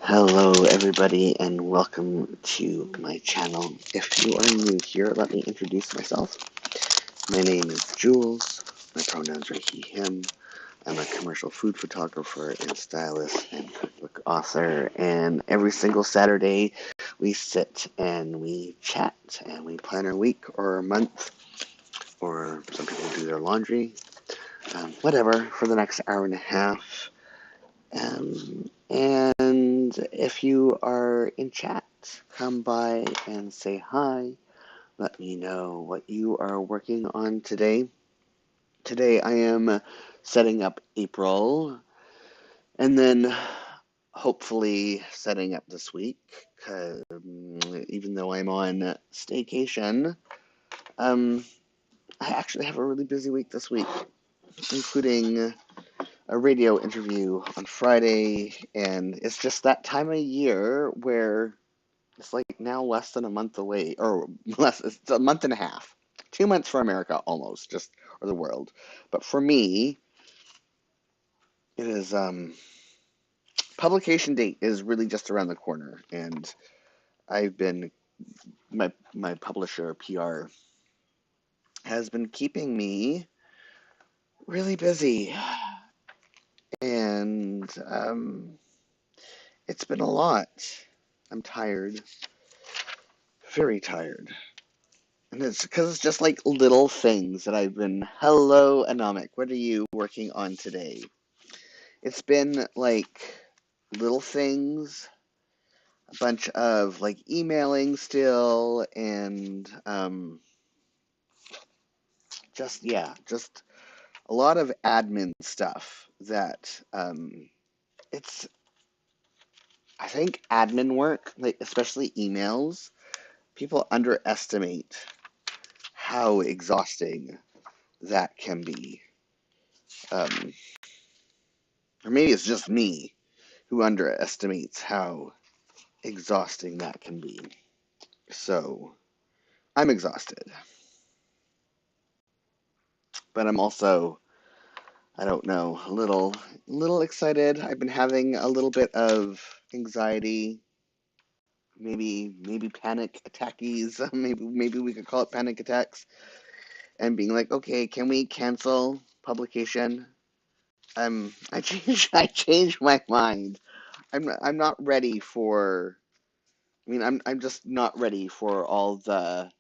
Hello everybody and welcome to my channel. If you are new here, let me introduce myself. My name is Jules. My pronouns are he, him. I'm a commercial food photographer and stylist and cookbook author, and every single Saturday we sit and we chat and we plan our week or our month, or some people do their laundry, whatever, for the next hour and a half. And if you are in chat, come by and say hi. Let me know what you are working on today. Today I am setting up April, and then hopefully setting up this week, because even though I'm on staycation, I actually have a really busy week this week, including a radio interview on Friday, and it's just that time of year where it's like now less than a month away, or less, it's a month and a half. 2 months for America, almost, just, or the world. But for me, it is, publication date is really just around the corner, and I've been, my publisher, PR, has been keeping me really busy, and, it's been a lot. I'm tired. Very tired. And it's because it's just like little things that I've been, hello, Anomic, what are you working on today? It's been like little things, a bunch of like emailing still, and just a lot of admin stuff that it's, I think admin work, like especially emails, people underestimate how exhausting that can be. Or maybe it's just me who underestimates how exhausting that can be. So, I'm exhausted. But I'm also, I don't know, a little excited. I've been having a little bit of anxiety, maybe panic attackies. Maybe we could call it panic attacks. And being like, okay, can we cancel publication? I changed my mind. I'm not ready for. I'm just not ready for all the.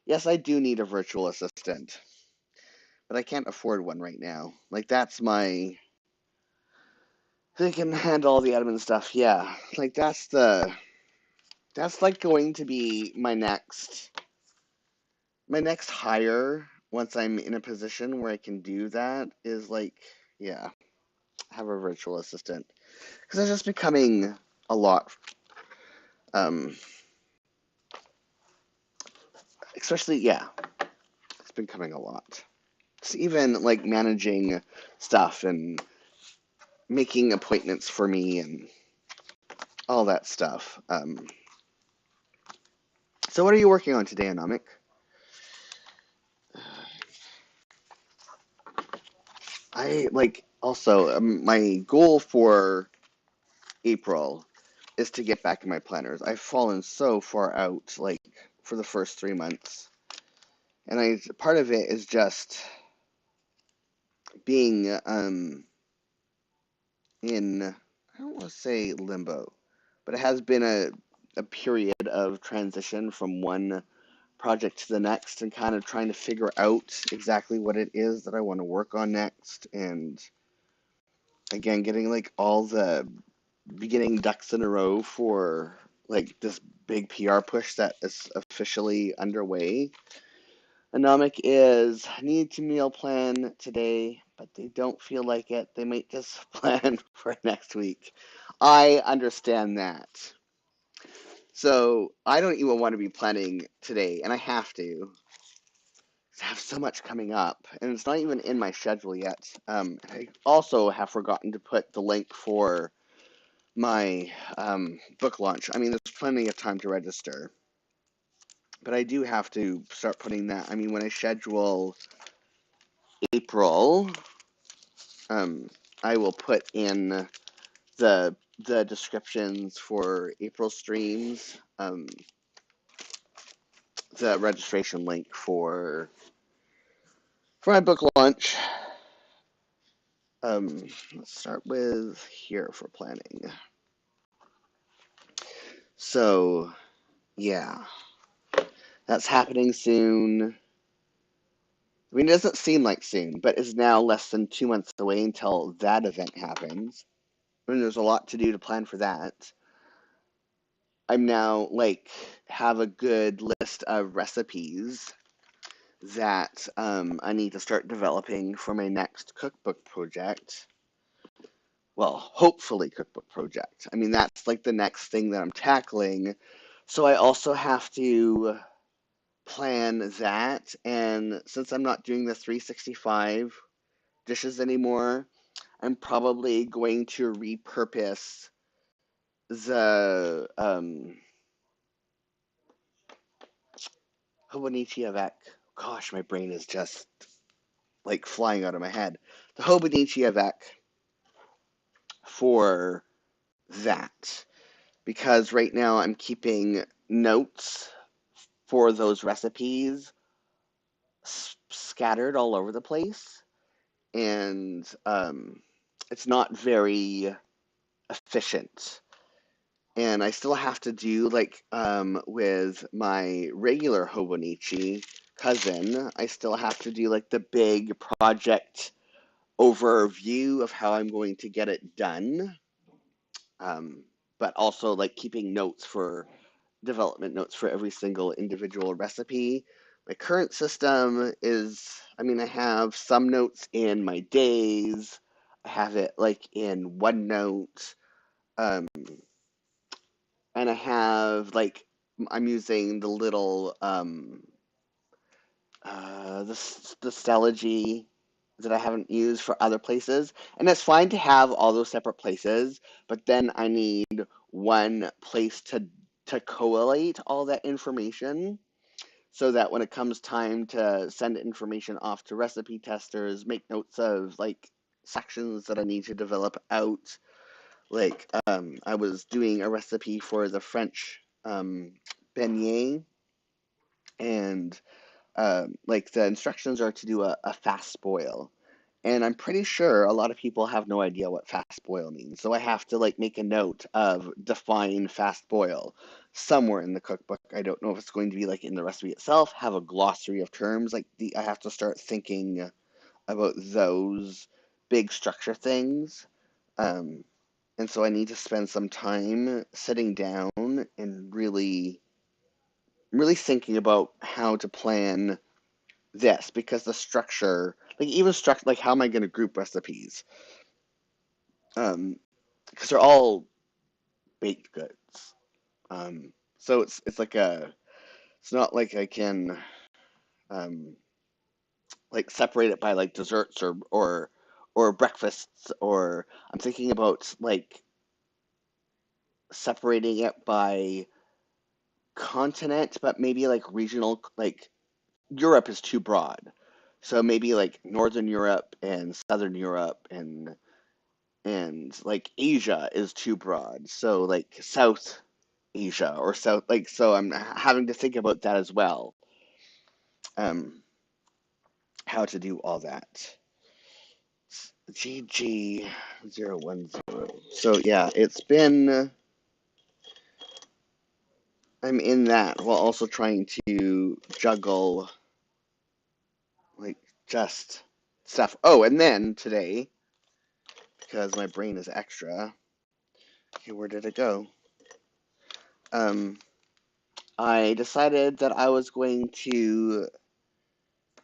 Yes, I do need a virtual assistant, but I can't afford one right now. Like that's my. They can handle all the admin stuff. Yeah, like that's like going to be my next hire once I'm in a position where I can do that is like, yeah, have a virtual assistant, because it's just becoming a lot. Um, Especially, yeah, it's becoming a lot. It's even like managing stuff and making appointments for me and all that stuff. So what are you working on today, Anomic? I like also my goal for April is to get back in my planners. I've fallen so far out, like for the first 3 months, and part of it is just being in, I don't want to say limbo, but it has been a period of transition from one project to the next, and kind of trying to figure out exactly what it is that I want to work on next, and again getting like all the beginning ducks in a row for like this big PR push that is officially underway. Anomic is need to meal plan today, but they don't feel like it. They might just plan for next week. I understand that. So I don't even want to be planning today, and I have to. I have so much coming up, and it's not even in my schedule yet. I also have forgotten to put the link for my book launch. I mean, there's plenty of time to register, but I do have to start putting that. I mean, when I schedule April, I will put in the the descriptions for April streams, the registration link for my book launch. Let's start with here for planning. So, yeah, that's happening soon. I mean, it doesn't seem like soon, but it's now less than 2 months away until that event happens. I mean, there's a lot to do to plan for that. I'm now, like, have a good list of recipes that I need to start developing for my next cookbook project. Well, hopefully cookbook project. I mean, that's like the next thing that I'm tackling. So I also have to plan that. And since I'm not doing the 365 dishes anymore, I'm probably going to repurpose the Hobonichi avec. Gosh, my brain is just like flying out of my head. The Hobonichi avec for that. Because right now I'm keeping notes for those recipes scattered all over the place. And it's not very efficient. And I still have to do, like, with my regular Hobonichi cousin, I still have to do, like, the big project overview of how I'm going to get it done. But also, like, keeping notes for development notes for every single individual recipe. My current system is, I mean, I have some notes in my days. I have it like in OneNote. Um, and I have like, I'm using the little, the Stelligy that I haven't used for other places. And it's fine to have all those separate places, but then I need one place to collate all that information so that when it comes time to send information off to recipe testers, make notes of like sections that I need to develop out. Like, I was doing a recipe for the French beignet, and like the instructions are to do a fast boil. And I'm pretty sure a lot of people have no idea what fast boil means. So I have to like make a note of define fast boil somewhere in the cookbook. I don't know if it's going to be like in the recipe itself, have a glossary of terms. Like I have to start thinking about those big structure things. Um, and so I need to spend some time sitting down and really thinking about how to plan this, because the structure, like even structure, like how am I going to group recipes? Because they're all baked goods. So it's like it's not like I can um, like separate it by like desserts or breakfasts, or I'm thinking about like separating it by continent, but maybe like regional, like Europe is too broad. So maybe like Northern Europe and Southern Europe and like Asia is too broad. So like South Asia or South, like, so I'm having to think about that as well. Um, how to do all that. GG010. So yeah, it's been, I'm in that while also trying to juggle like just stuff. Oh, and then today, because my brain is extra, okay, where did it go? I decided that I was going to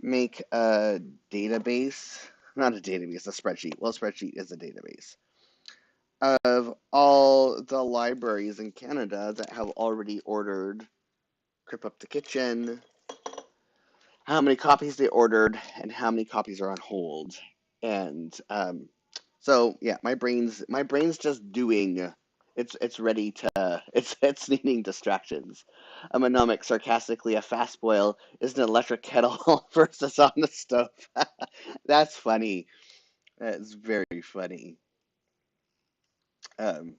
make a database, not a database, a spreadsheet. Well, a spreadsheet is a database of all the libraries in Canada that have already ordered Crip Up the Kitchen, how many copies they ordered, and how many copies are on hold. And so yeah, my brain's just doing. It's ready to. It's needing distractions. A monomic sarcastically, a fast boil is an electric kettle versus on the stove. That's funny. That's very funny. Um,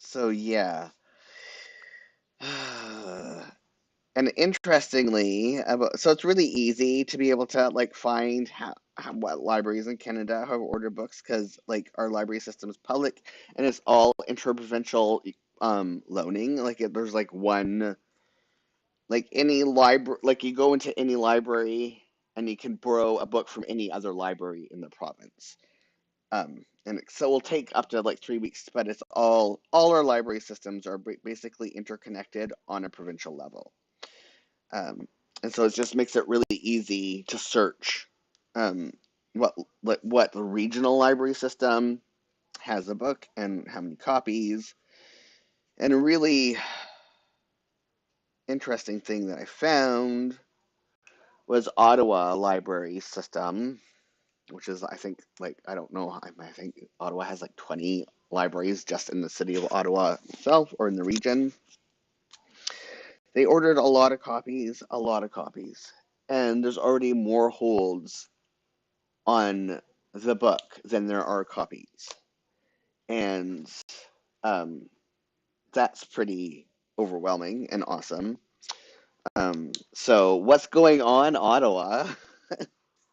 So yeah. And interestingly, so it's really easy to be able to like find what libraries in Canada have ordered books because like our library system is public and it's all interprovincial loaning. Like there's like one like any library, like you go into any library and you can borrow a book from any other library in the province. And so it'll take up to like 3 weeks, but it's all our library systems are basically interconnected on a provincial level. Um, and so it just makes it really easy to search um, what the regional library system has a book and how many copies. And a really interesting thing that I found was Ottawa library system, which is I think like I don't know I think Ottawa has like 20 libraries just in the city of Ottawa itself or in the region. They ordered a lot of copies, and there's already more holds on the book than there are copies. And um, that's pretty overwhelming and awesome. So, what's going on, Ottawa?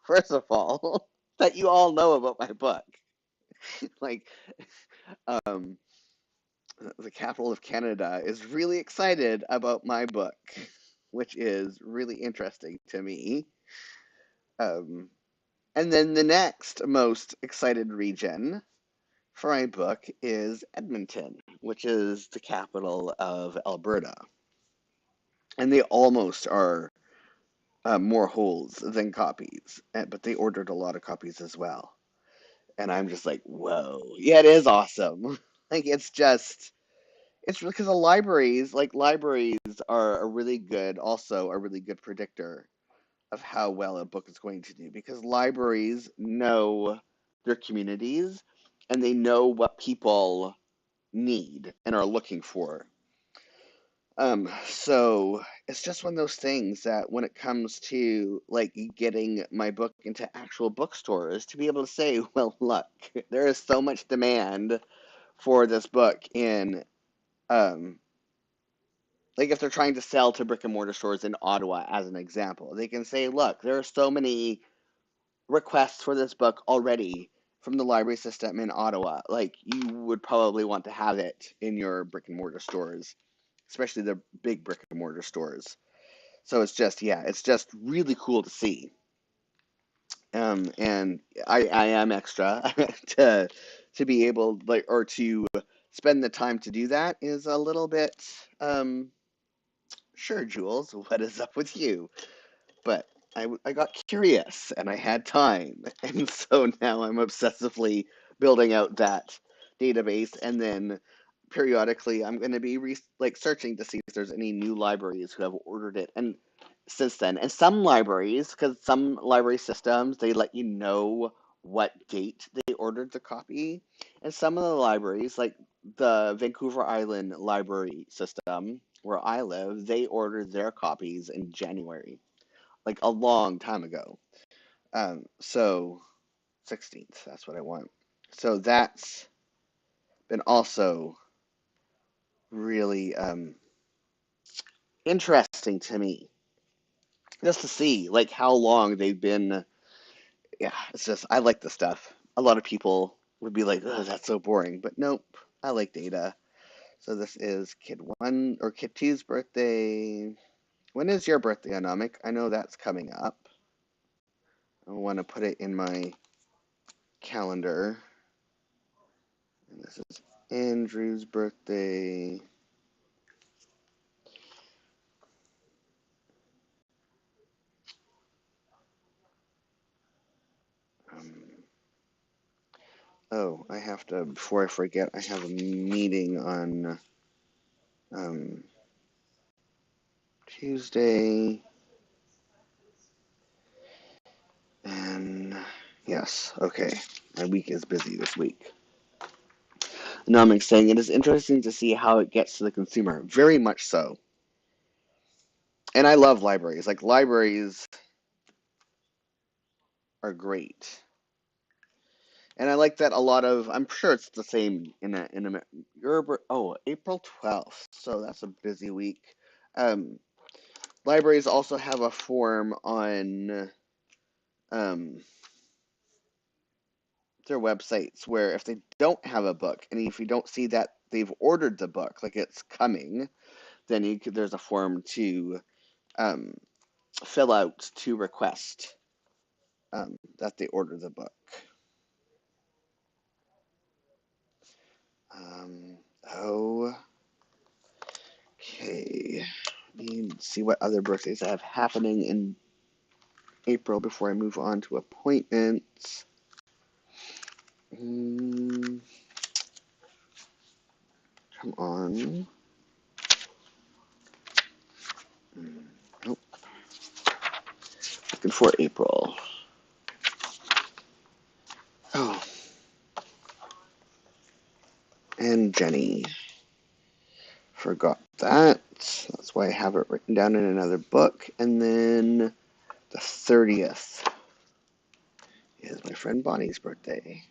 First of all, that you all know about my book. Like, um, the capital of Canada is really excited about my book, which is really interesting to me. Um, and then the next most excited region for my book is Edmonton, which is the capital of Alberta. And they almost are more holds than copies, but they ordered a lot of copies as well. And I'm just like, whoa, yeah, it is awesome. Like, it's because the libraries are also a really good predictor of how well a book is going to do because libraries know their communities and they know what people need and are looking for. So it's just one of those things that when it comes to like getting my book into actual bookstores, to be able to say, well, look, there is so much demand for this book in, um, like if they're trying to sell to brick and mortar stores in Ottawa, as an example, they can say, look, there are so many requests for this book already from the library system in Ottawa. Like you would probably want to have it in your brick and mortar stores, especially the big brick and mortar stores. So it's just really cool to see. And I am extra to be able like or to spend the time to do that is a little bit sure, Jules, what is up with you? But I got curious and I had time. And so now I'm obsessively building out that database. And then periodically I'm going to be like searching to see if there's any new libraries who have ordered it. And since then, and some libraries, because some library systems, they let you know what date they ordered the copy. And some of the libraries, like the Vancouver Island library system where I live, they ordered their copies in January like a long time ago. So 16th, that's what I want. So that's been also really interesting to me just to see like how long they've been. Yeah, it's just I like the stuff. A lot of people would be like, "Oh, that's so boring," but nope, I like data. So this is Kid One or Kid Two's birthday. When is your birthday, Anomic? I know that's coming up. I want to put it in my calendar. And this is Andrew's birthday. Um, I have to, before I forget, I have a meeting on um, Tuesday. And yes, okay. My week is busy this week. Anomic saying it is interesting to see how it gets to the consumer. Very much so. And I love libraries. Like, libraries are great. And I like that a lot of, I'm sure it's the same in April 12th. So that's a busy week. Um, Libraries also have a form on um, their websites where if they don't have a book, and if you don't see that they've ordered the book, like it's coming, then there's a form to um, fill out to request that they order the book. Um, okay. Need to see what other birthdays I have happening in April before I move on to appointments. Come on. Nope. Looking for April. Oh, and Jenny. Forgot that. That's why I have it written down in another book. And then the 30th is my friend Bonnie's birthday.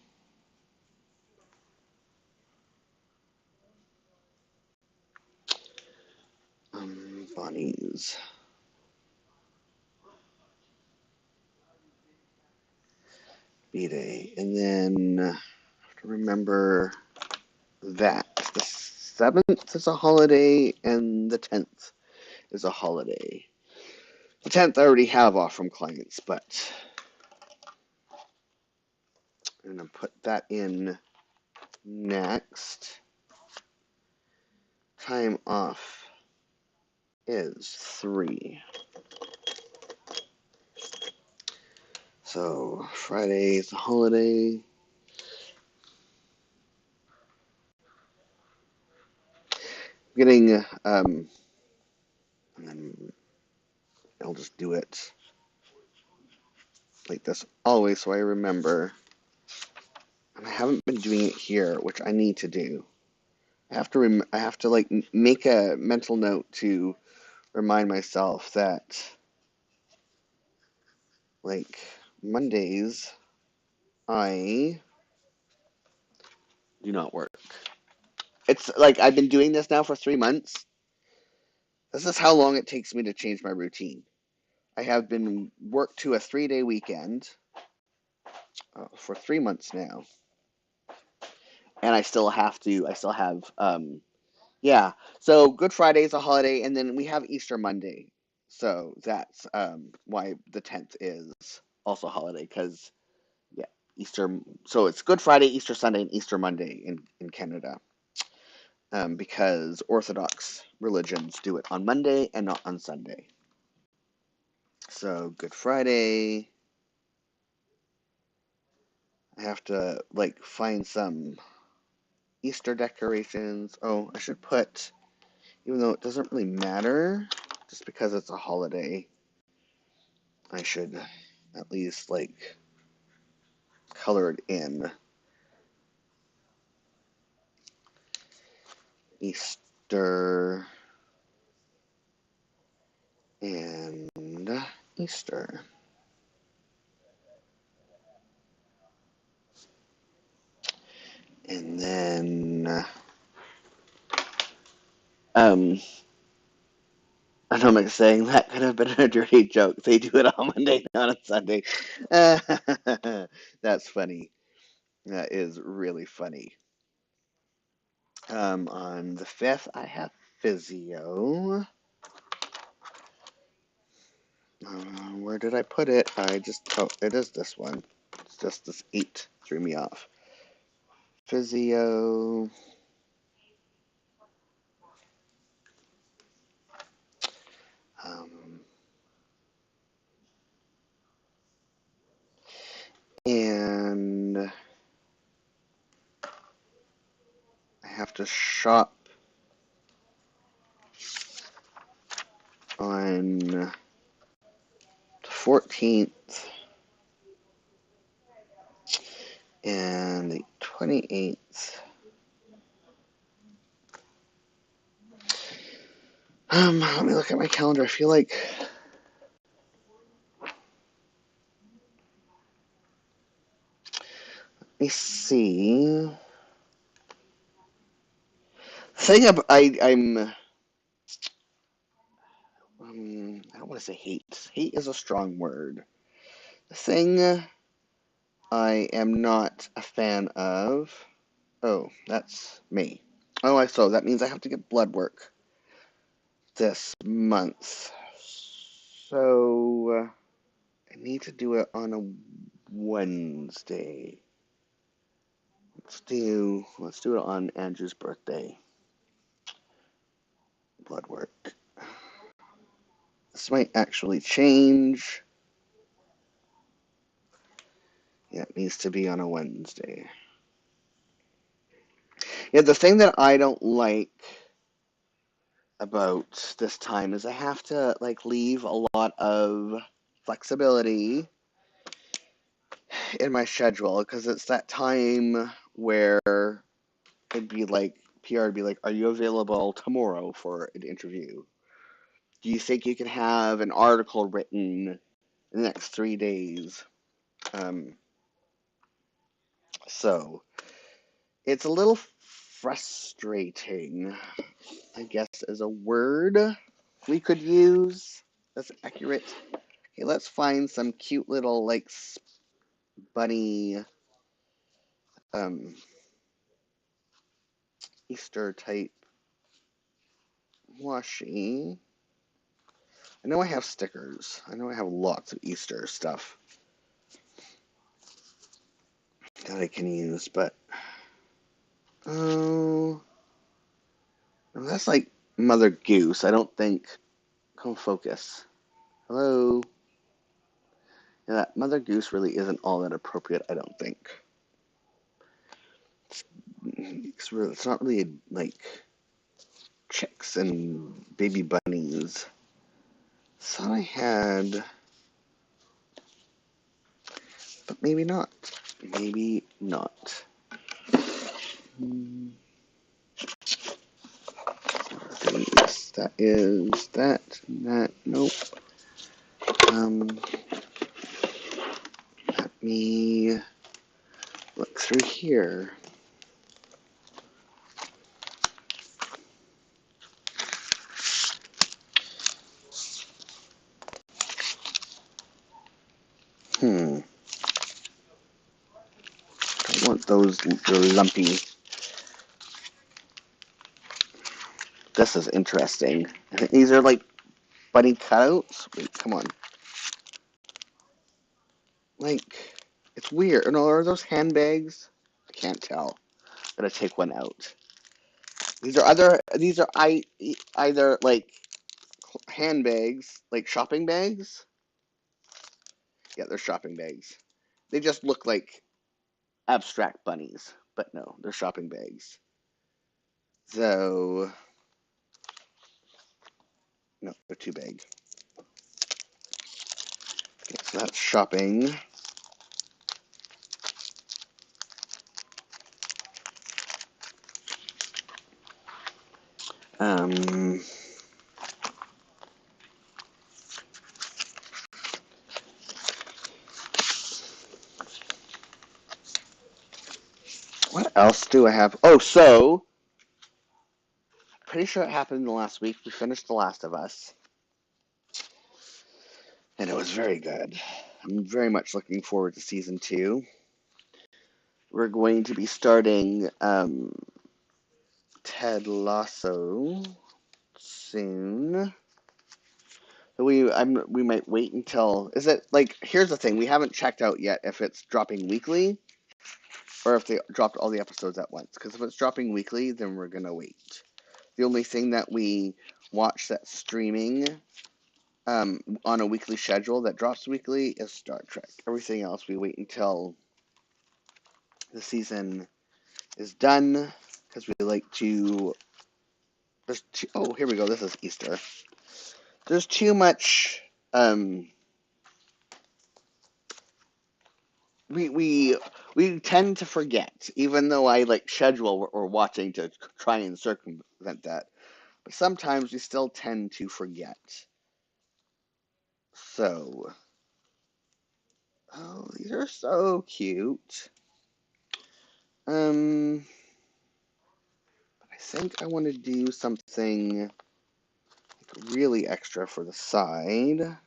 Bonnie's B-Day. And then I have to remember that the 7th is a holiday and the 10th is a holiday. The 10th I already have off from clients, but I'm going to put that in next. Time off is 3. So Friday is a holiday. Getting and then I'll just do it like this always so I remember. And I haven't been doing it here, which I need to do. I have to like make a mental note to remind myself that like Mondays I do not work. It's like I've been doing this now for 3 months. This is how long it takes me to change my routine. I have been worked to a 3-day weekend for 3 months now, and I still have, yeah. So Good Friday is a holiday, and then we have Easter Monday. So that's why the 10th is also a holiday, because, yeah, Easter. So it's Good Friday, Easter Sunday, and Easter Monday in Canada, because Orthodox religions do it on Monday and not on Sunday. So Good Friday, I have to like find some Easter decorations. Oh, I should put, even though it doesn't really matter, just because it's a holiday, I should at least like color it in. Easter and Easter. And then, um, I know I'm saying that could have been a dirty joke. They do it on Monday, not on Sunday. That's funny. That is really funny. On the 5th, I have physio. Where did I put it? Oh, it is this one. It's just this 8 threw me off. Physio. Um, and I have to shop on the 14th and the 28th. Let me look at my calendar. I feel like let me see. thing I'm I don't want to say hate. Hate is a strong word. The thing I am not a fan of. Oh, that's me. Oh, so that means I have to get blood work this month. So I need to do it on a Wednesday. Let's do it on Andrew's birthday. Blood work. This might actually change. Yeah, it needs to be on a Wednesday. Yeah, the thing that I don't like about this time is I have to like leave a lot of flexibility in my schedule because it's that time where it'd be like PR would be like, "Are you available tomorrow for an interview? Do you think you can have an article written in the next 3 days?" Um, so it's a little frustrating, I guess, is a word we could use that's accurate. Okay, let's find some cute little like bunny um, Easter type washi. I know I have stickers. I know I have lots of Easter stuff that I can use, but oh, no, that's like Mother Goose. I don't think. Come focus. Hello. Yeah, that Mother Goose really isn't all that appropriate. I don't think. It's not really like chicks and baby bunnies. Thought I had, but maybe not. Maybe not. Goodness, that is that. That nope. Let me look through here. Don't want those really lumpy. This is interesting. These are like bunny cutouts. Wait, come on. Like, it's weird. No, are those handbags? I can't tell. Gotta take one out. These are either like handbags, like shopping bags. Yeah, they're shopping bags. They just look like abstract bunnies, but no, they're shopping bags. So, no, they're too big. Okay, so that's shopping. Um, what else do I have? Oh, so pretty sure it happened in the last week. We finished The Last of Us, and it was very good. I'm very much looking forward to season 2. We're going to be starting Ted Lasso soon. So we might wait until, is it like, here's the thing, we haven't checked out yet if it's dropping weekly or if they dropped all the episodes at once. Because if it's dropping weekly, then we're gonna wait. The only thing that we watch that's streaming on a weekly schedule that drops weekly is Star Trek. Everything else we wait until the season is done because we like to. Oh, here we go. This is Easter. There's too much. We tend to forget, even though I like schedule or watching to try and circumvent that. But sometimes we still tend to forget. So, oh, these are so cute. But I think I want to do something really extra for the side.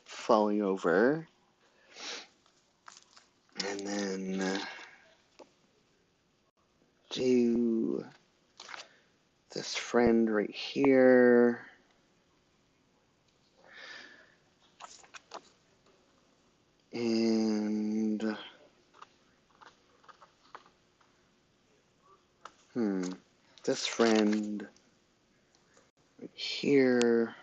Falling over. And then do this friend right here. And this friend right here.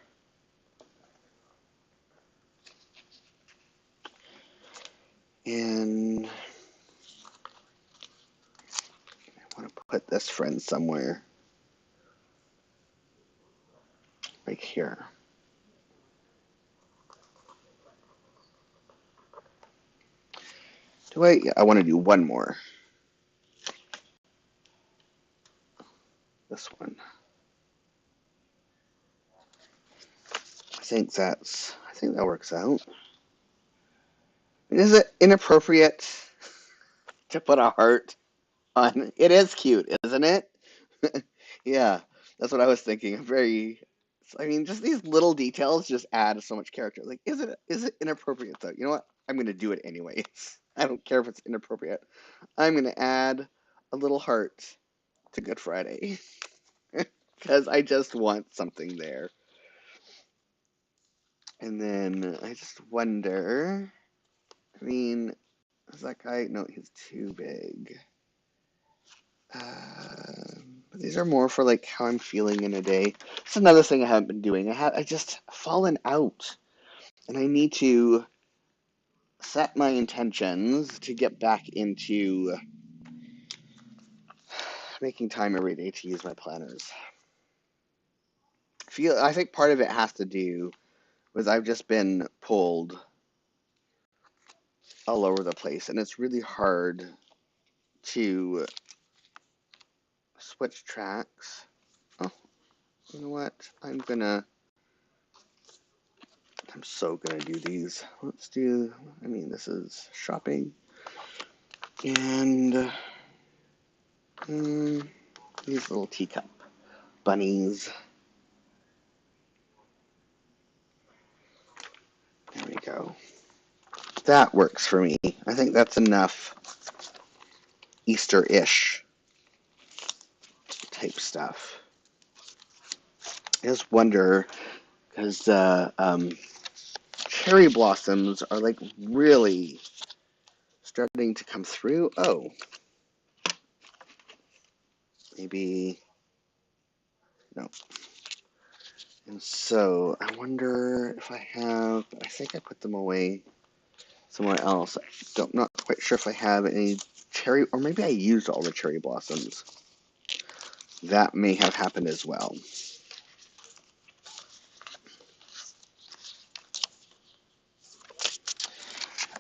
And I want to put this friend somewhere right here. I want to do one more. This one. I think that works out. Is it inappropriate to put a heart on? It is cute, isn't it? Yeah, that's what I was thinking. I mean, just these little details just add so much character. Like, is it inappropriate though? You know what? I'm gonna do it anyways. I don't care if it's inappropriate. I'm gonna add a little heart to Good Friday because I just want something there. And then I just wonder. I mean, is that guy? No, he's too big. But these are more for like how I'm feeling in a day. It's another thing I haven't been doing. I just fallen out, and I need to set my intentions to get back into making time every day to use my planners. I think part of it has to do with I've just been pulled all over the place, and it's really hard to switch tracks. Oh, you know what? I'm so gonna do these. This is shopping. And these little teacup bunnies. There we go. That works for me. I think that's enough Easter-ish type stuff. I just wonder, because cherry blossoms are like really starting to come through. Oh, maybe, no. And so I wonder if I think I put them away somewhere else. Not quite sure if I have any cherry, or maybe I used all the cherry blossoms. That may have happened as well.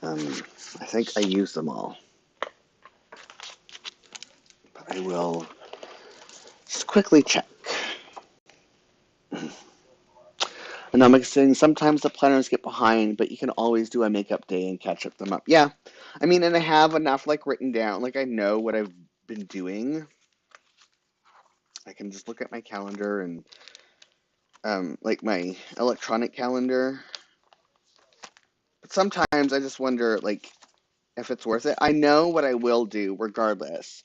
I think I used them all. But I will just quickly check. And I'm saying sometimes the planners get behind, but you can always do a makeup day and catch them up. Yeah, I mean, and I have enough like written down. Like I know what I've been doing. I can just look at my calendar and like my electronic calendar. But sometimes I just wonder like if it's worth it. I know what I will do regardless,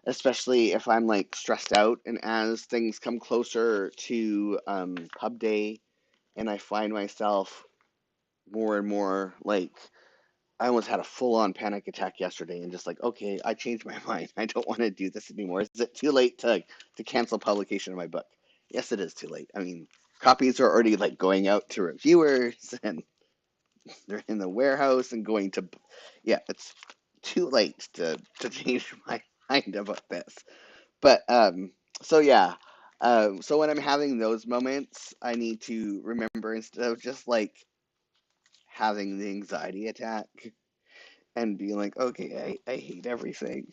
especially if I'm like stressed out and as things come closer to pub day and I find myself more and more like I almost had a full-on panic attack yesterday and just like, okay, I changed my mind. I don't want to do this anymore. Is it too late to cancel publication of my book? Yes, it is too late. I mean, copies are already like going out to reviewers and they're in the warehouse and going to, yeah, it's too late to change my mind about this. But so yeah, so when I'm having those moments, I need to remember instead of just like having the anxiety attack and being like, okay, I hate everything.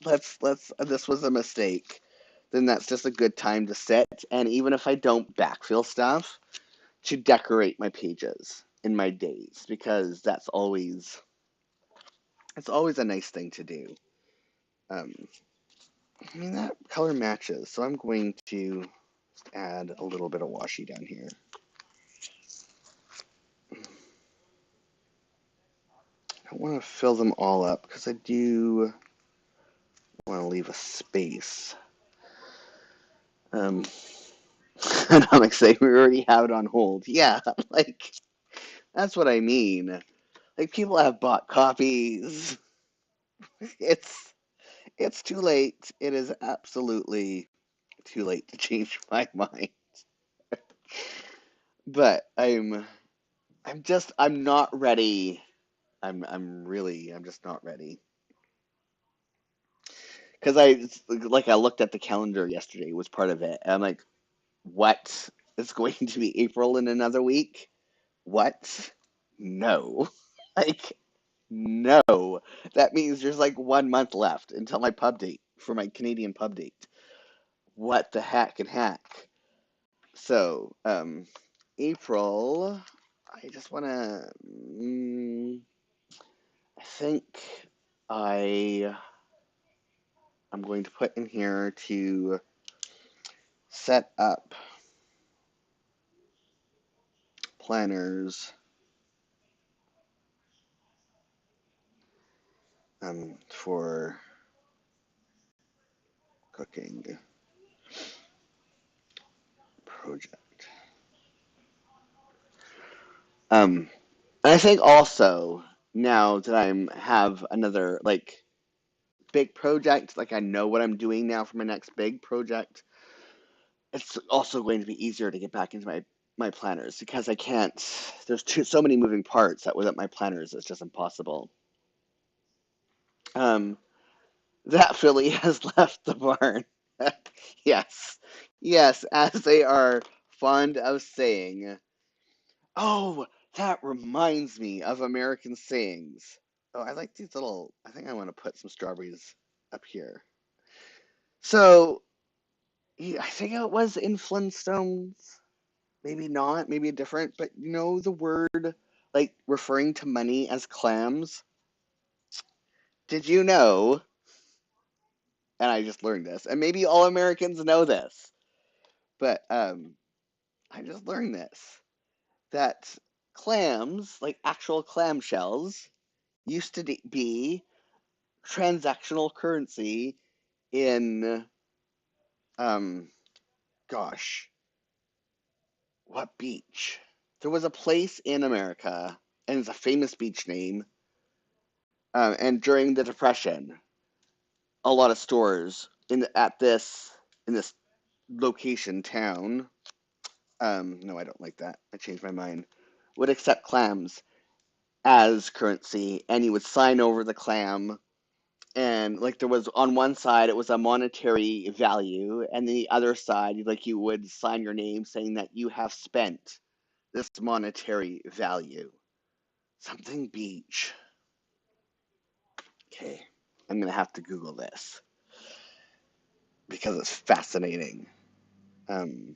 This was a mistake. Then that's just a good time to sit. And even if I don't backfill stuff, to decorate my pages. in my days because it's always a nice thing to do. Um, I mean, that color matches, so I'm going to add a little bit of washi down here. I don't want to fill them all up because I do want to leave a space. And I'm like saying we already have it on hold. Yeah, like that's what I mean. Like people have bought copies. It's it's too late. It is absolutely too late to change my mind. But I'm not ready. I'm just not ready. Because I looked at the calendar yesterday, was part of it. And I'm like, what? It's going to be April in another week? What? No. Like, no. That means there's like 1 month left until my pub date for my Canadian pub date. What the heck and heck? So, April, I just want to, I think I I'm going to put in here to set up planners for cooking project. And I think also now that I'm have another like big project, like I know what I'm doing now for my next big project, it's also going to be easier to get back into my planners because I can't. There's so many moving parts that without my planners, it's just impossible. Um, that filly has left the barn. Yes, yes, as they are fond of saying. Oh, that reminds me of American sayings. Oh, I like these little. I think I want to put some strawberries up here. So, yeah, I think it was in Flintstones. Maybe not, maybe different, but you know the word like referring to money as clams? Did you know? And I just learned this, and maybe all Americans know this, but I just learned this that clams, like actual clamshells, used to be transactional currency in um gosh, what beach? There was a place in America, and it's a famous beach name. And during the Depression, a lot of stores in this location town. No, I don't like that. I changed my mind. Would accept clams as currency, and you would sign over the clam. And like there was on one side, it was a monetary value, and the other side, like you would sign your name saying that you have spent this monetary value. Something beach. Okay, I'm gonna have to Google this because it's fascinating. Um,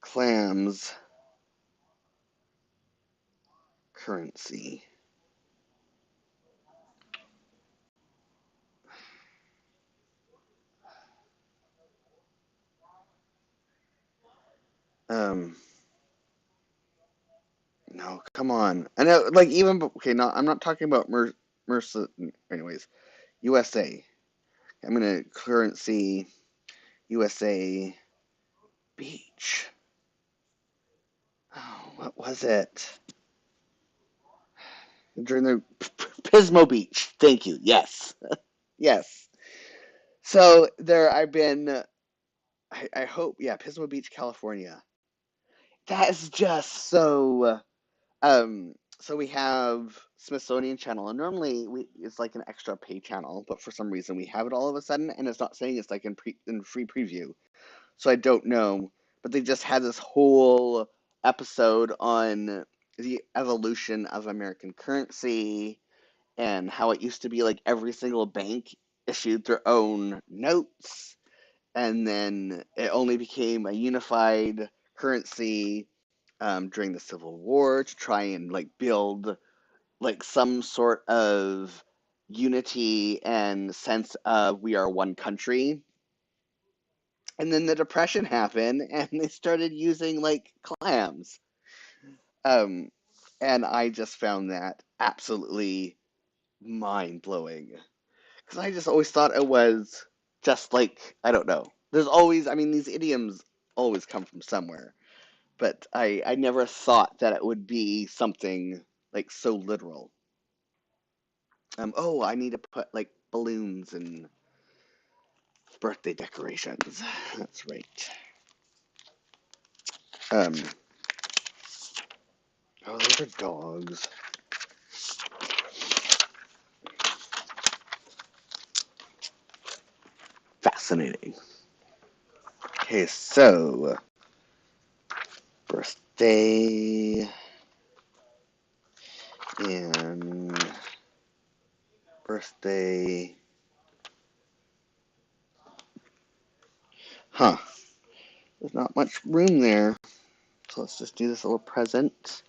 clams currency. Um, no, come on. I know, like even okay. No, I'm not talking about Mercer. Anyways, USA. I'm gonna currency USA beach. Oh, what was it? During the Pismo Beach. Thank you. Yes, yes. So there, I've been. I hope. Yeah, Pismo Beach, California. That is just so. So we have Smithsonian Channel, and normally it's like an extra pay channel, but for some reason we have it all of a sudden, and it's not saying it's like in free preview. So I don't know, but they just had this whole episode on the evolution of American currency and how it used to be like every single bank issued their own notes, and then it only became a unified currency during the Civil War to try and like build like some sort of unity and sense of we are one country. And then the Depression happened, and they started using like clams. Um, and I just found that absolutely mind blowing because I just always thought it was just like I don't know. There's always, I mean, these idioms always come from somewhere, but I never thought that it would be something like so literal. Oh, I need to put like balloons and birthday decorations. That's right. Um, oh, those are dogs. Fascinating. Okay, so birthday and birthday. Huh. There's not much room there. So let's just do this little present.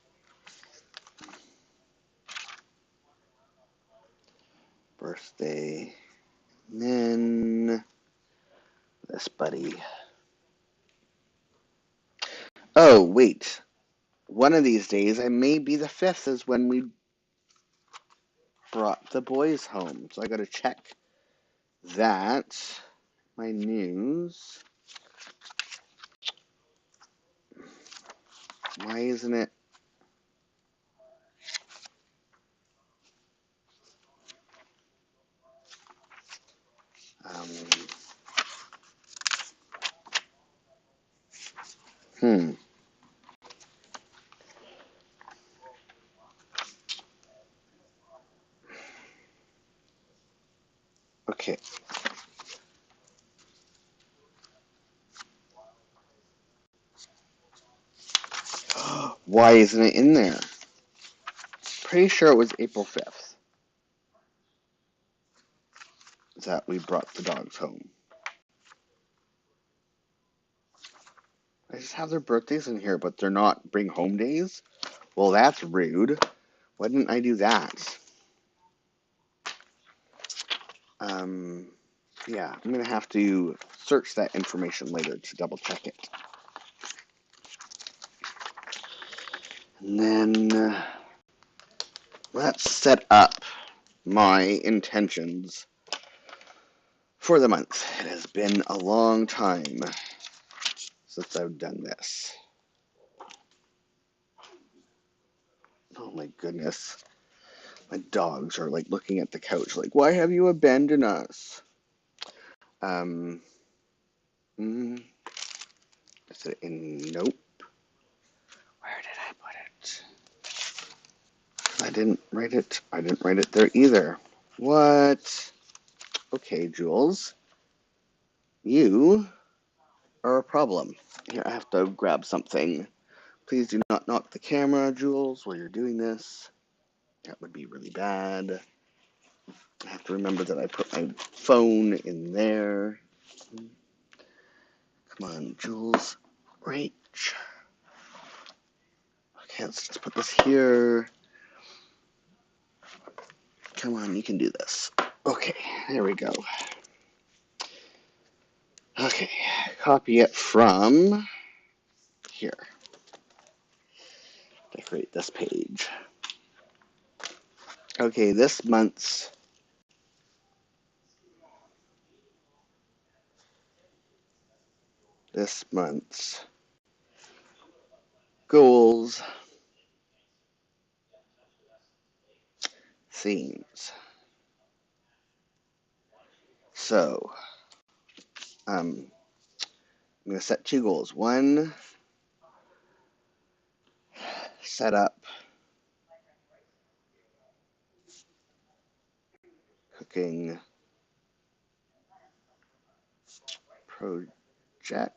Birthday. And then this buddy. Oh, wait. One of these days, I may be the fifth, is when we brought the boys home. So I gotta check that. My news. Why isn't it? Um, hmm. Okay. Why isn't it in there? Pretty sure it was April 5th that we brought the dogs home. I just have their birthdays in here, but they're not bring home days? Well, that's rude. Why didn't I do that? Um, yeah, I'm going to have to search that information later to double check it. And then let's set up my intentions for the month. It has been a long time since I've done this. Oh my goodness. My dogs are like looking at the couch like, why have you abandoned us? Um, mm, is it in? Nope. Where did I put it? I didn't write it. I didn't write it there either. What? Okay, Jules. You are a problem. Here, I have to grab something. Please do not knock the camera, Jules, while you're doing this. That would be really bad. I have to remember that I put my phone in there. Come on, Jules. Reach. Okay, let's just put this here. Come on, you can do this. Okay, there we go. Okay, copy it from here. Decorate this page. Okay, this month's goals, themes. So, I'm going to set two goals. One, set up cooking project.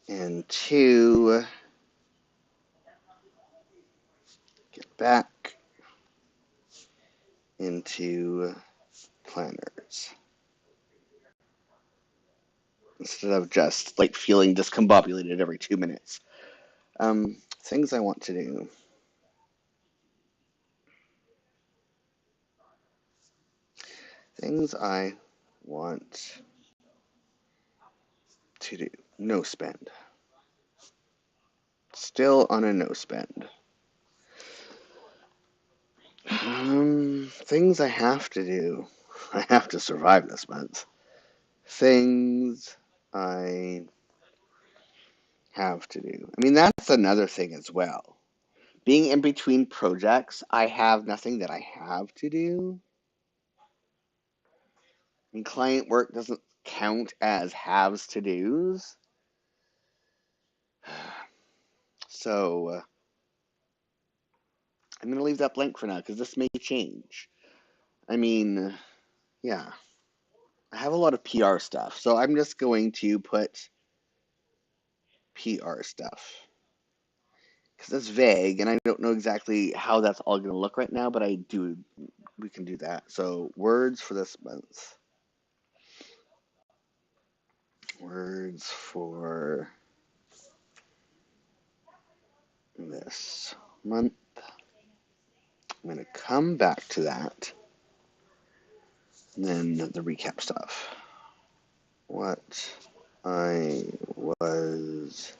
And two, get back into planners. instead of just like feeling discombobulated every 2 minutes. Things I want to do. Things I want to do. No spend. Still on a no spend. Things I have to do. I have to survive this month. Things I have to do. I mean, that's another thing as well. Being in between projects, I have nothing that I have to do. And client work doesn't count as haves to do's. So I'm going to leave that blank for now because this may change. I mean, yeah, I have a lot of PR stuff. So I'm just going to put PR stuff because it's vague and I don't know exactly how that's all going to look right now, but we can do that. So words for this month. Words for this month. I'm going to come back to that. And then the recap stuff. What I was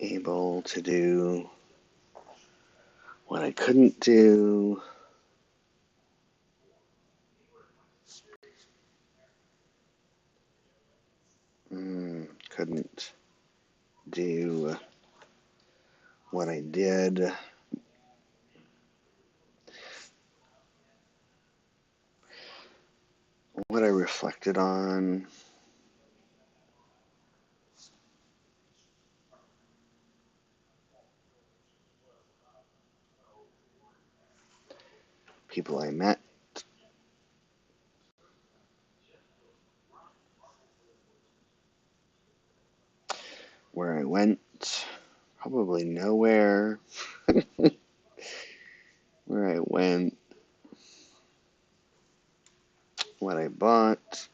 able to do, what I couldn't do, couldn't do what I did, what I reflected on, people I met, where I went, probably nowhere, where I went, what I bought,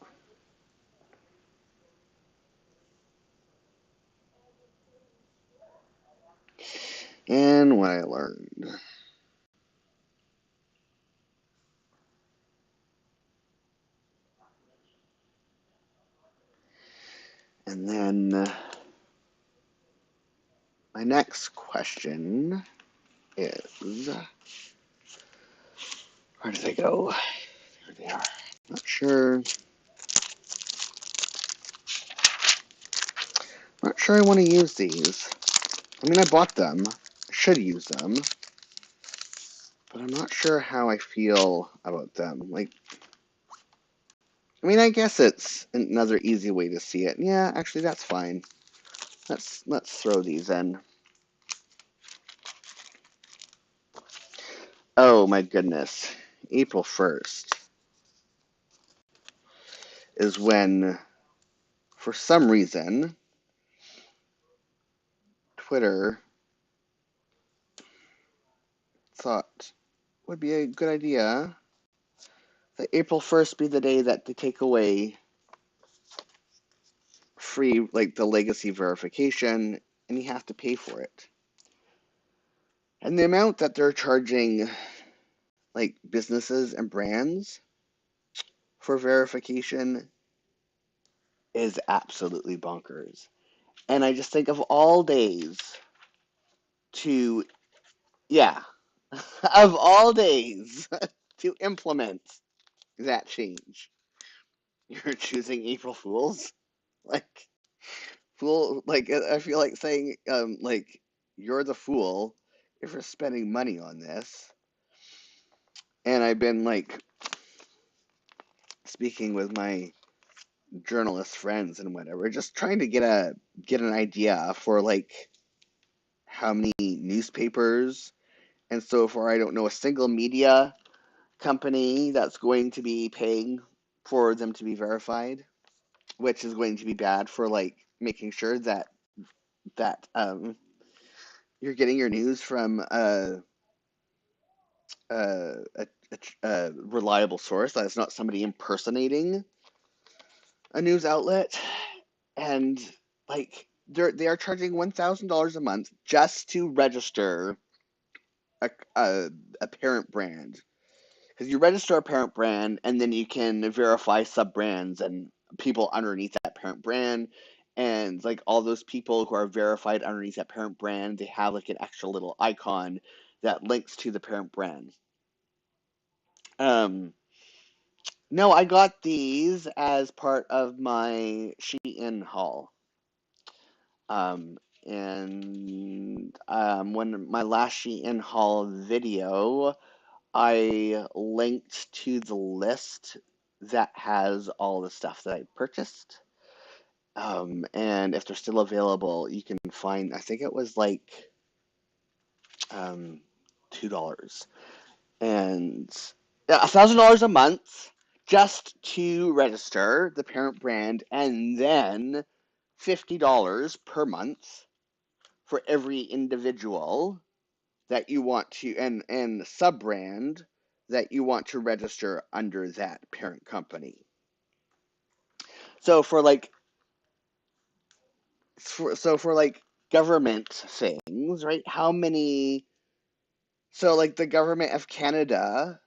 and what I learned. And then my next question is, where did they go? There they are. Not sure. Not sure I want to use these. I mean, I bought them. I should use them. But I'm not sure how I feel about them. Like, I mean, I guess it's another easy way to see it. Yeah, actually, that's fine. Let's throw these in. Oh my goodness. April 1st is when, for some reason, Twitter thought would be a good idea that April 1st be the day that they take away free, like the legacy verification, and you have to pay for it. And the amount that they're charging, like businesses and brands for verification is absolutely bonkers. And I just think of all days to, yeah, of all days to implement that change. You're choosing April Fools? Like, fool, like, I feel like saying, like, you're the fool if you're spending money on this. And I've been, like, speaking with my journalist friends and whatever, just trying to get an idea for, like, how many newspapers, and so far I don't know a single media company that's going to be paying for them to be verified, which is going to be bad for like making sure that you're getting your news from a reliable source, that it's not somebody impersonating a news outlet, and like they are charging $1,000 a month just to register a, a, a parent brand. Because you register a parent brand, and then you can verify sub brands and people underneath that parent brand. And like all those people who are verified underneath that parent brand, they have like an extra little icon that links to the parent brand. Um, no, I got these as part of my Shein haul. Um, and when my last Shein haul video, I linked to the list that has all the stuff that I purchased. And if they're still available, you can find, I think it was like um, $2. And yeah, $1,000 a month just to register the parent brand, and then $50 per month for every individual that you want to and sub brand that you want to register under that parent company. So for like for government things, right? How many so like the government of Canada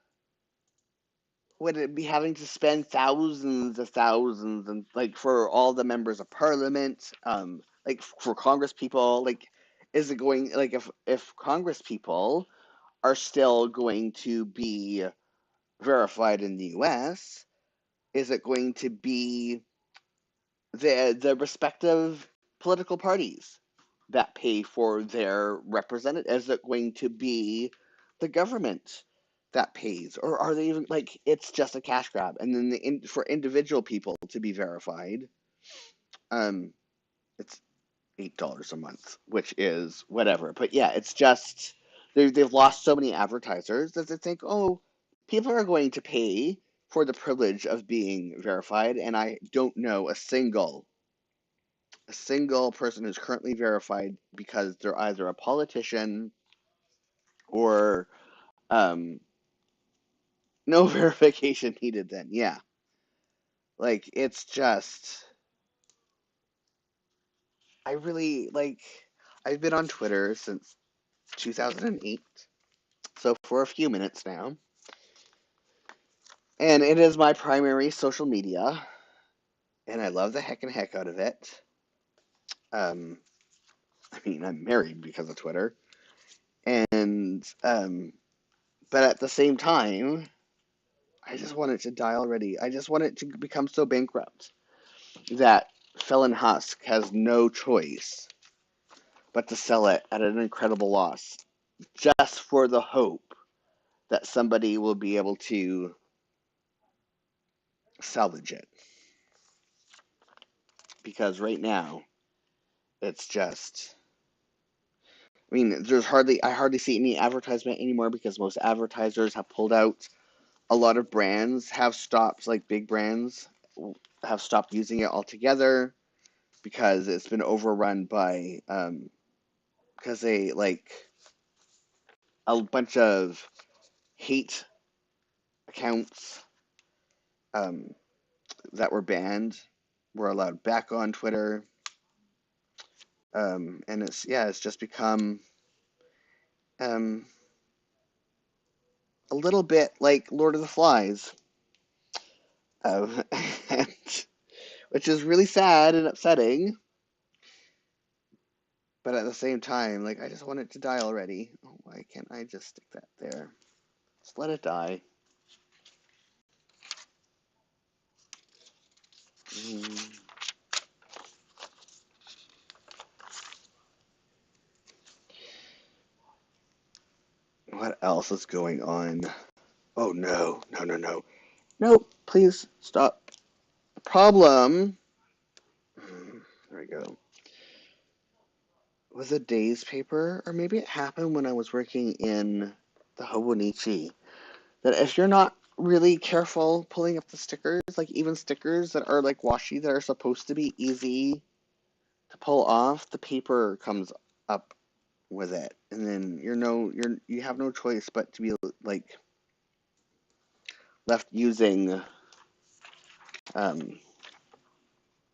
would it be having to spend thousands and like for all the members of parliament, like for Congress people, like is it going like if Congress people are still going to be verified in the US, is it going to be the respective political parties that pay for their representative? Is it going to be the government that pays, or are they even like it's just a cash grab? And then for individual people to be verified, um, it's $8 a month, which is whatever. But yeah, it's just they've lost so many advertisers that they think, oh, people are going to pay for the privilege of being verified, and I don't know a single person who's currently verified because they're either a politician or um, no verification needed. Then yeah, like it's just I really like I've been on Twitter since 2008, so for a few minutes now. And it is my primary social media, and I love the heck out of it. Um, I mean, I'm married because of Twitter, and but at the same time, I just want it to die already. I just want it to become so bankrupt that Felon Husk has no choice but to sell it at an incredible loss, just for the hope that somebody will be able to salvage it. Because right now, it's just I mean, I hardly see any advertisement anymore because most advertisers have pulled out. A lot of brands have stopped, like big brands have stopped using it altogether because it's been overrun by, because they like a bunch of hate accounts um, that were banned were allowed back on Twitter. And it's just become um, a little bit like Lord of the Flies. And which is really sad and upsetting. But at the same time, like I just want it to die already. Oh, why can't I just stick that there? Just let it die. Mm. What else is going on? Oh no, no, no, no. No, please stop. The problem. There we go. Was a day's paper, or maybe it happened when I was working in the Hobonichi. That if you're not really careful pulling up the stickers, like even stickers that are like washi that are supposed to be easy to pull off, the paper comes up with it, and then you have no choice but to be like left using um,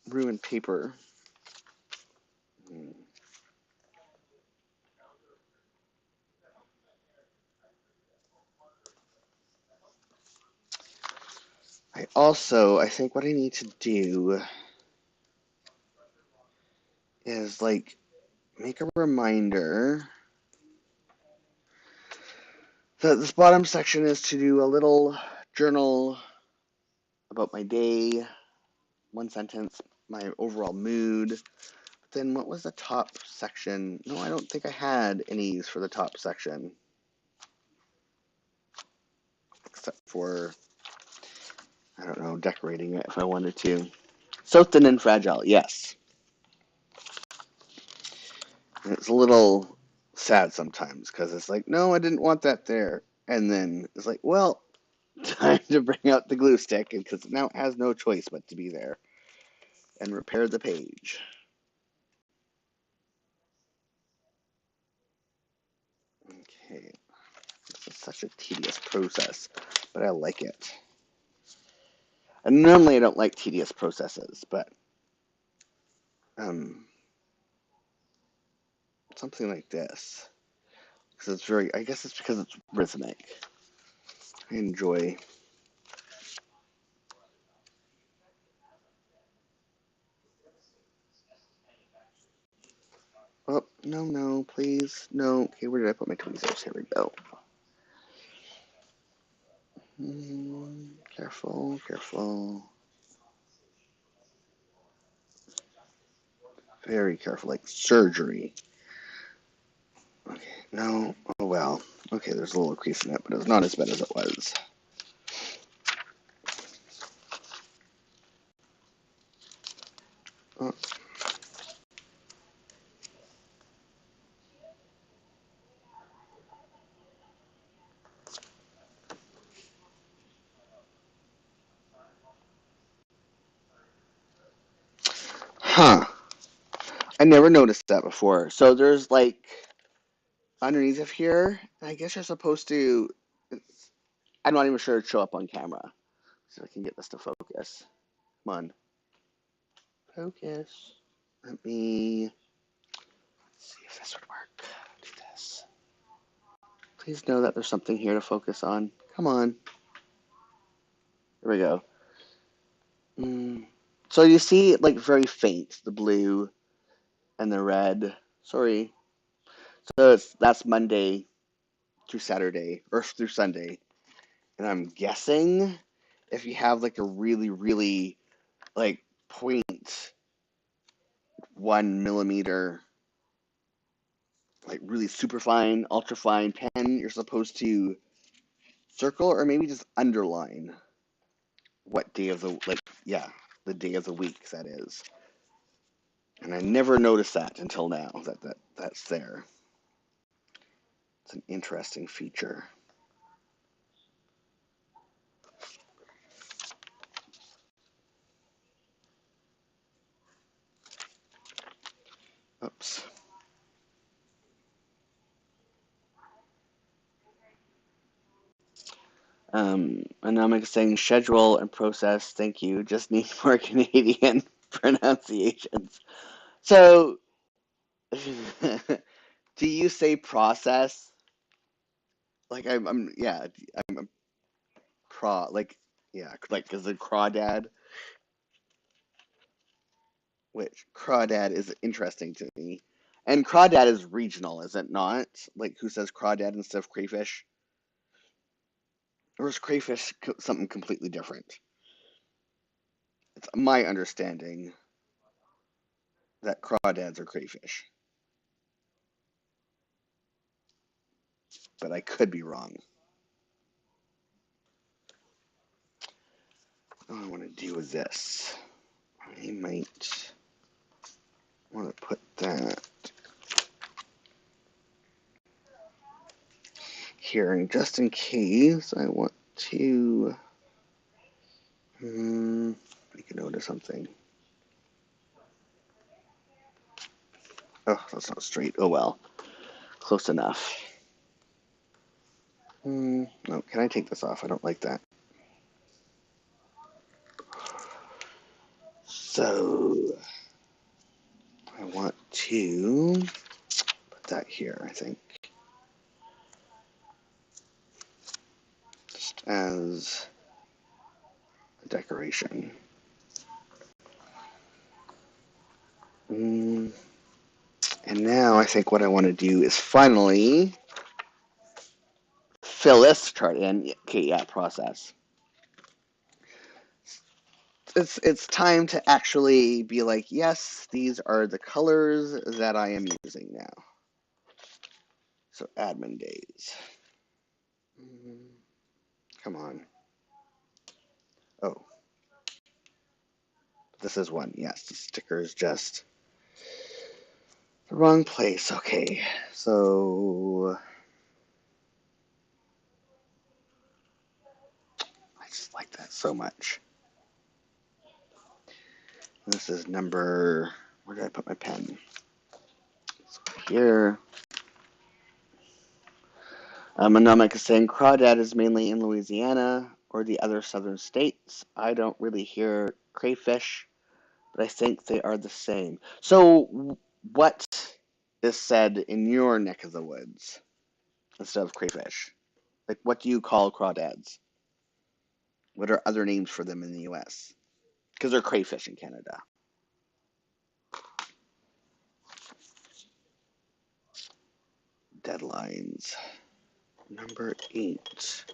ruined paper. I think what I need to do is like make a reminder that this bottom section is to do a little journal about my day, one sentence, my overall mood. But then what was the top section? No, I don't think I had any for the top section. Except for, I don't know, decorating it if I wanted to. So thin and fragile, yes. And it's a little sad sometimes because it's like, no, I didn't want that there. And then it's like, well, time to bring out the glue stick because now it has no choice but to be there and repair the page. Okay, this is such a tedious process, but I like it. And normally I don't like tedious processes, but something like this, because it's very, I guess it's because it's rhythmic. I enjoy. Oh, no, please, no. Okay, where did I put my tweezers? Here we go. Careful, careful. Very careful, like surgery. Okay, no, oh well. Okay, there's a little crease in it, but it's not as bad as it was. Oh. Huh. I never noticed that before. So there's like underneath of here, I guess you're supposed to. I'm not even sure it'd show up on camera. So I can get this to focus. Come on. Focus. Let me see if this would work. Do this. Please know that there's something here to focus on. Come on. There we go. So you see, like, very faint, the blue and the red. Sorry. So that's Monday through Saturday, or through Sunday. And I'm guessing if you have, like, a really, really, like, 0.1 millimeter, like, really super fine, ultra fine pen, you're supposed to circle or maybe just underline what day of the, like, yeah, the day of the week that is. And I never noticed that until now, that's there. It's an interesting feature. Oops. Anamika saying schedule and process. Thank you. Just need more Canadian pronunciations. So, do you say process? Like yeah, I'm a like, yeah, like is it crawdad? Which crawdad is interesting to me. And crawdad is regional, is it not? Like, who says crawdad instead of crayfish? Or is crayfish something completely different? It's my understanding that crawdads are crayfish, but I could be wrong. All I want to do is this. I might want to put that here, and just in case, I want to make a note of something. Oh, that's not straight. Oh well, close enough. No, can I take this off? I don't like that. So I want to put that here, I think, just as a decoration. And now I think what I want to do is finally fill this chart in. Okay, yeah, process. It's time to actually be like, yes, these are the colors that I am using now. So admin days. Come on. Oh, this is one. Yes, the sticker is just the wrong place. Okay, so I just like that so much. This is number, where did I put my pen? It's here. Manomik is saying crawdad is mainly in Louisiana or the other southern states. I don't really hear crayfish, but I think they are the same. So what is said in your neck of the woods instead of crayfish? Like, what do you call crawdads? What are other names for them in the U.S.? Because they're crayfish in Canada. Deadlines. Number 8.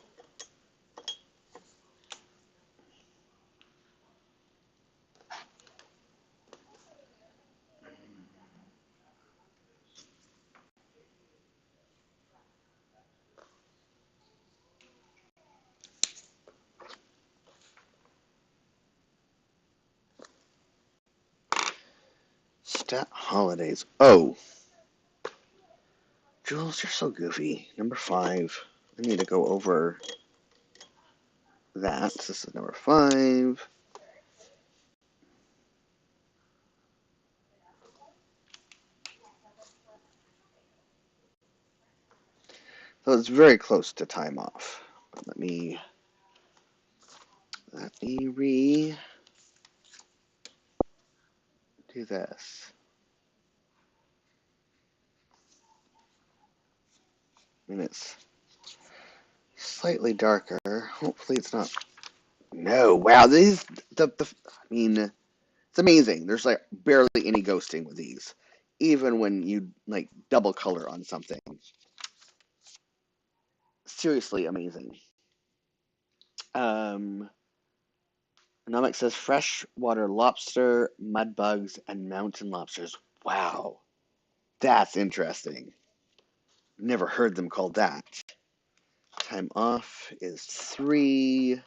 Stat holidays. Oh, Jules, you're so goofy. Number 5. I need to go over that. This is number 5. So it's very close to time off. But let me redo this. And it's slightly darker. Hopefully it's not. No, wow, these I mean, it's amazing. There's like barely any ghosting with these, even when you like double color on something. Seriously amazing. Namek says freshwater lobster, mud bugs, and mountain lobsters. Wow, that's interesting. Never heard them called that. Time off is 3.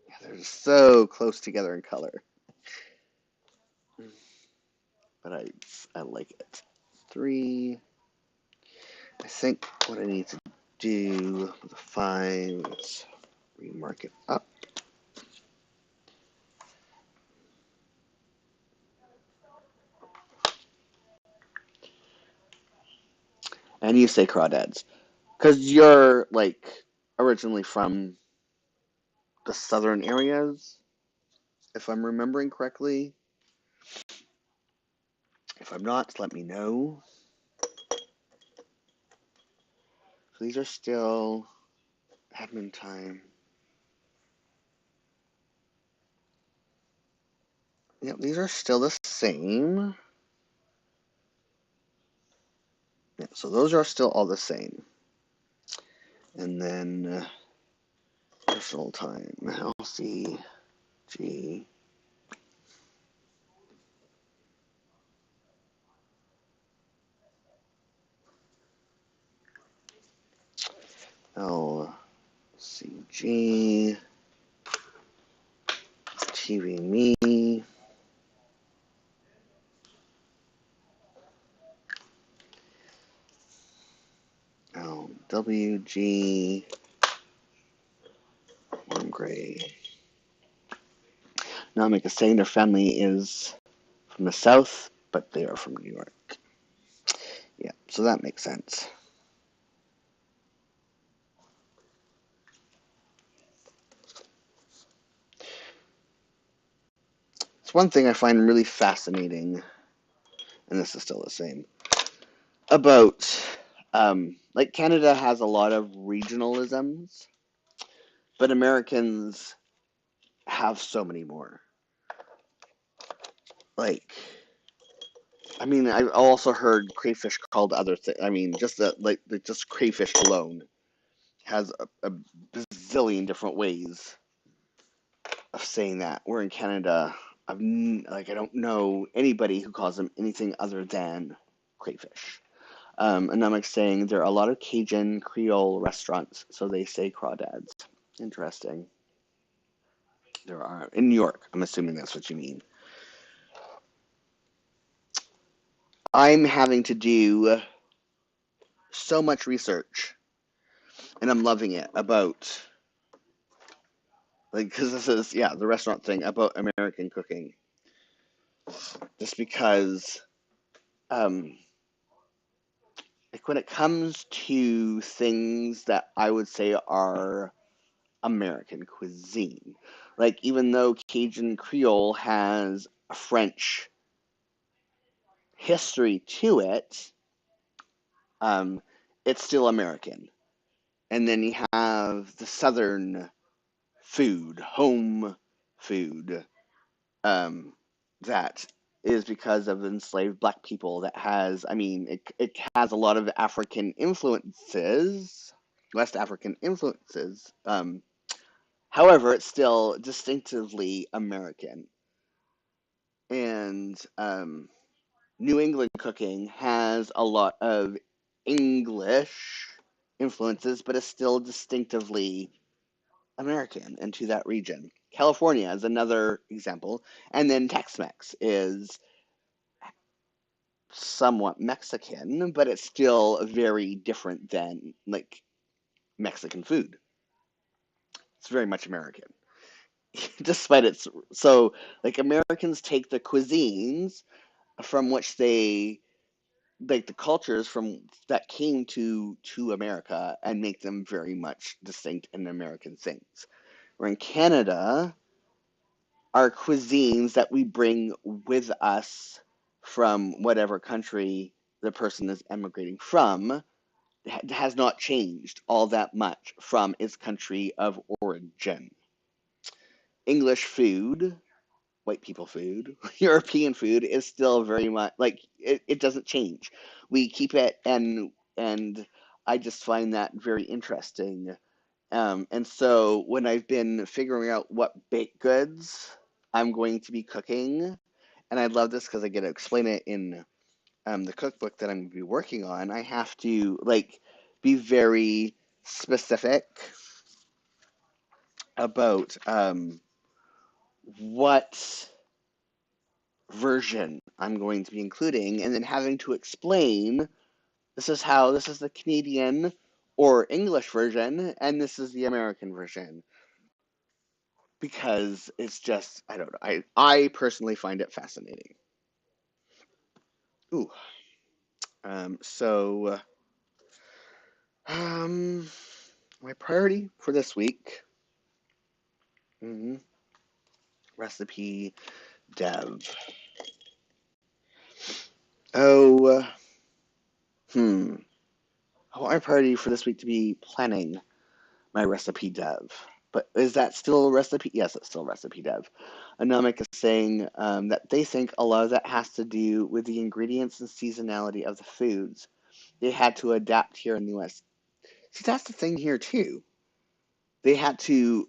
Yeah, they're so close together in color, but I like it. 3. I think what I need to do with the 5 is remark it up. And you say crawdads because you're like originally from the southern areas, if I'm remembering correctly. If I'm not, let me know. So these are still admin time. Yep, these are still the same. Yeah, so those are still all the same. And then personal time, LCG. LCG. TV Me. LWG. Warm Gray. Namek is saying their family is from the south, but they are from New York. Yeah, so that makes sense. one thing I find really fascinating, and this is still the same, about like Canada has a lot of regionalisms, but Americans have so many more. Like, I mean, I've also heard crayfish called other things. I mean, just just crayfish alone has a bazillion different ways of saying that. Where in Canada, I don't know anybody who calls them anything other than crayfish. And I'm like saying there are a lot of Cajun Creole restaurants, so they say crawdads. Interesting. There are in New York. I'm assuming that's what you mean. I'm having to do so much research, and I'm loving it about like because this is the restaurant thing about American cooking. Just because um, like when it comes to things that I would say are American cuisine, like even though Cajun Creole has a French history to it, um, it's still American. And then you have the Southern food, home food, um, that is because of enslaved black people that has, I mean, it has a lot of African influences, West African influences. However, it's still distinctively American. And New England cooking has a lot of English influences, but it's still distinctively American into that region. California is another example. And then Tex-Mex is somewhat Mexican, but it's still very different than like Mexican food. It's very much American. Despite its so like Americans take the cuisines from which they like the cultures from that came to America and make them very much distinct and American things. Where in Canada, our cuisines that we bring with us from whatever country the person is emigrating from has not changed all that much from its country of origin. English food, white people food, European food is still very much like it doesn't change. We keep it and I just find that very interesting. And so when I've been figuring out what baked goods I'm going to be cooking, and I love this because I get to explain it in the cookbook that I'm going to be working on, I have to like be very specific about what version I'm going to be including, and then having to explain this is the Canadian or English version, and this is the American version. Because it's just, I don't know. I personally find it fascinating. Ooh. So, um, my priority for this week, mhm, recipe dev. Oh, hmm. I want my priority for this week to be planning my recipe dev. But is that still recipe? Yes, it's still recipe dev. Anomic is saying that they think a lot of that has to do with the ingredients and seasonality of the foods they had to adapt here in the US. See, that's the thing here too. They had to,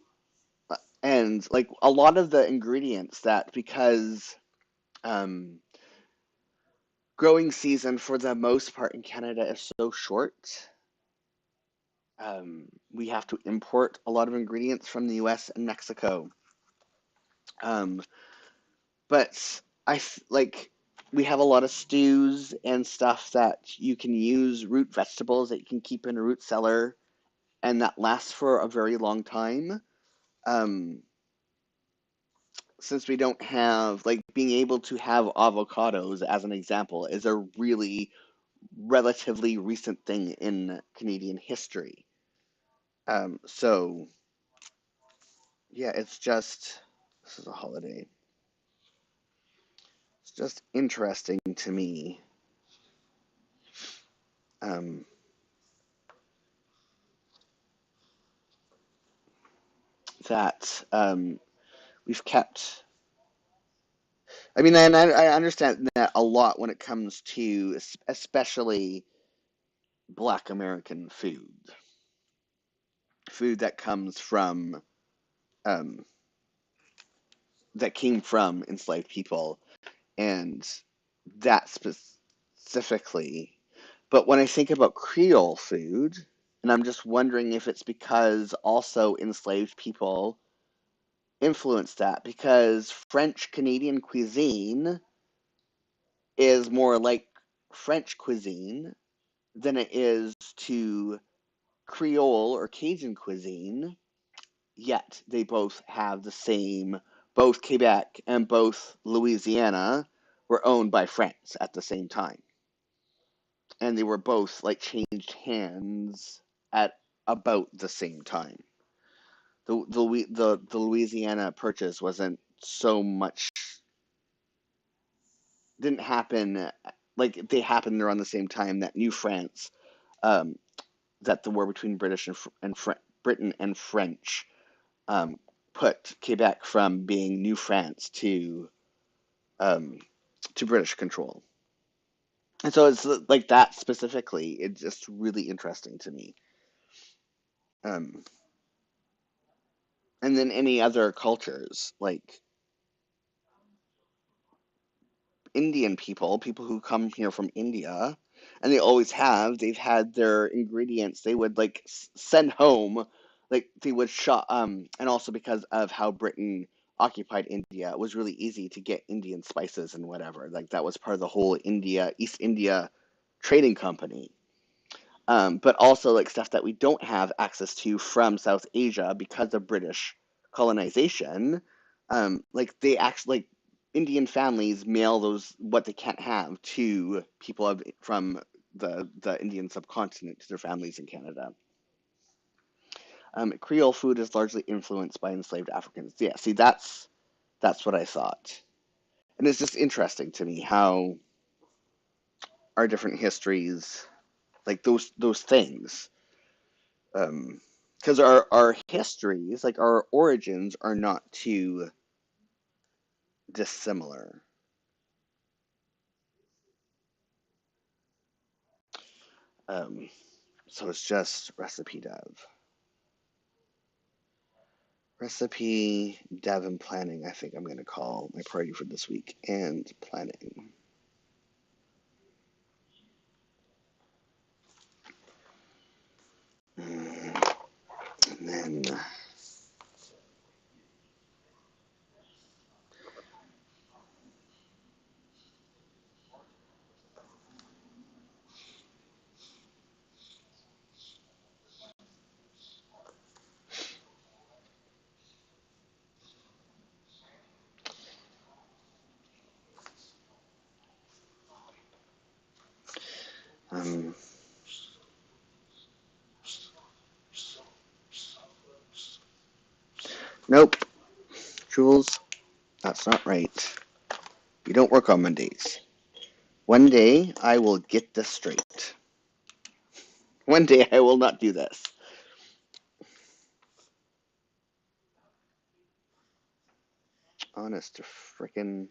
and like a lot of the ingredients that because um, growing season for the most part in Canada is so short, we have to import a lot of ingredients from the US and Mexico. Um, but like we have a lot of stews and stuff that you can use root vegetables that you can keep in a root cellar and that lasts for a very long time. Um, since we don't have like being able to have avocados as an example is a really relatively recent thing in Canadian history. So yeah, it's just this is a holiday. just interesting to me um, that we've kept. I mean, and I understand that a lot when it comes to especially Black American food that comes from um, that came from enslaved people, and that specifically. But when I think about Creole food, and I'm just wondering if it's because also enslaved people influenced that, because French Canadian cuisine is more like French cuisine than it is to Creole or Cajun cuisine, yet they both have the same, both Quebec and both Louisiana were owned by France at the same time. And they were both like changed hands at about the same time. The Louisiana Purchase wasn't so much, didn't happen like they happened around the same time that New France, um, that the war between British and Britain and French um, put Quebec from being New France um, to British control. And so it's like that specifically. It's just really interesting to me. Um, and then any other cultures like Indian people who come here from India, and they always have, they've had their ingredients, they would like send home, like they would shop, and also because of how Britain occupied India, it was really easy to get Indian spices and whatever. Like that was part of the whole East India trading company. But also like stuff that we don't have access to from South Asia because of British colonization. Like they actually, like Indian families mail those what they can't have to people from the Indian subcontinent to their families in Canada. Creole food is largely influenced by enslaved Africans. Yeah, see, that's what I thought, and it's just interesting to me how our different histories, like those things, because our histories, like our origins, are not too dissimilar. Um, so it's just recipe dev and planning. I think I'm going to call my priority for this week, and planning. Mm, and then um, nope, Jules, that's not right. You don't work on Mondays. One day I will get this straight. One day I will not do this. Honest to frickin'.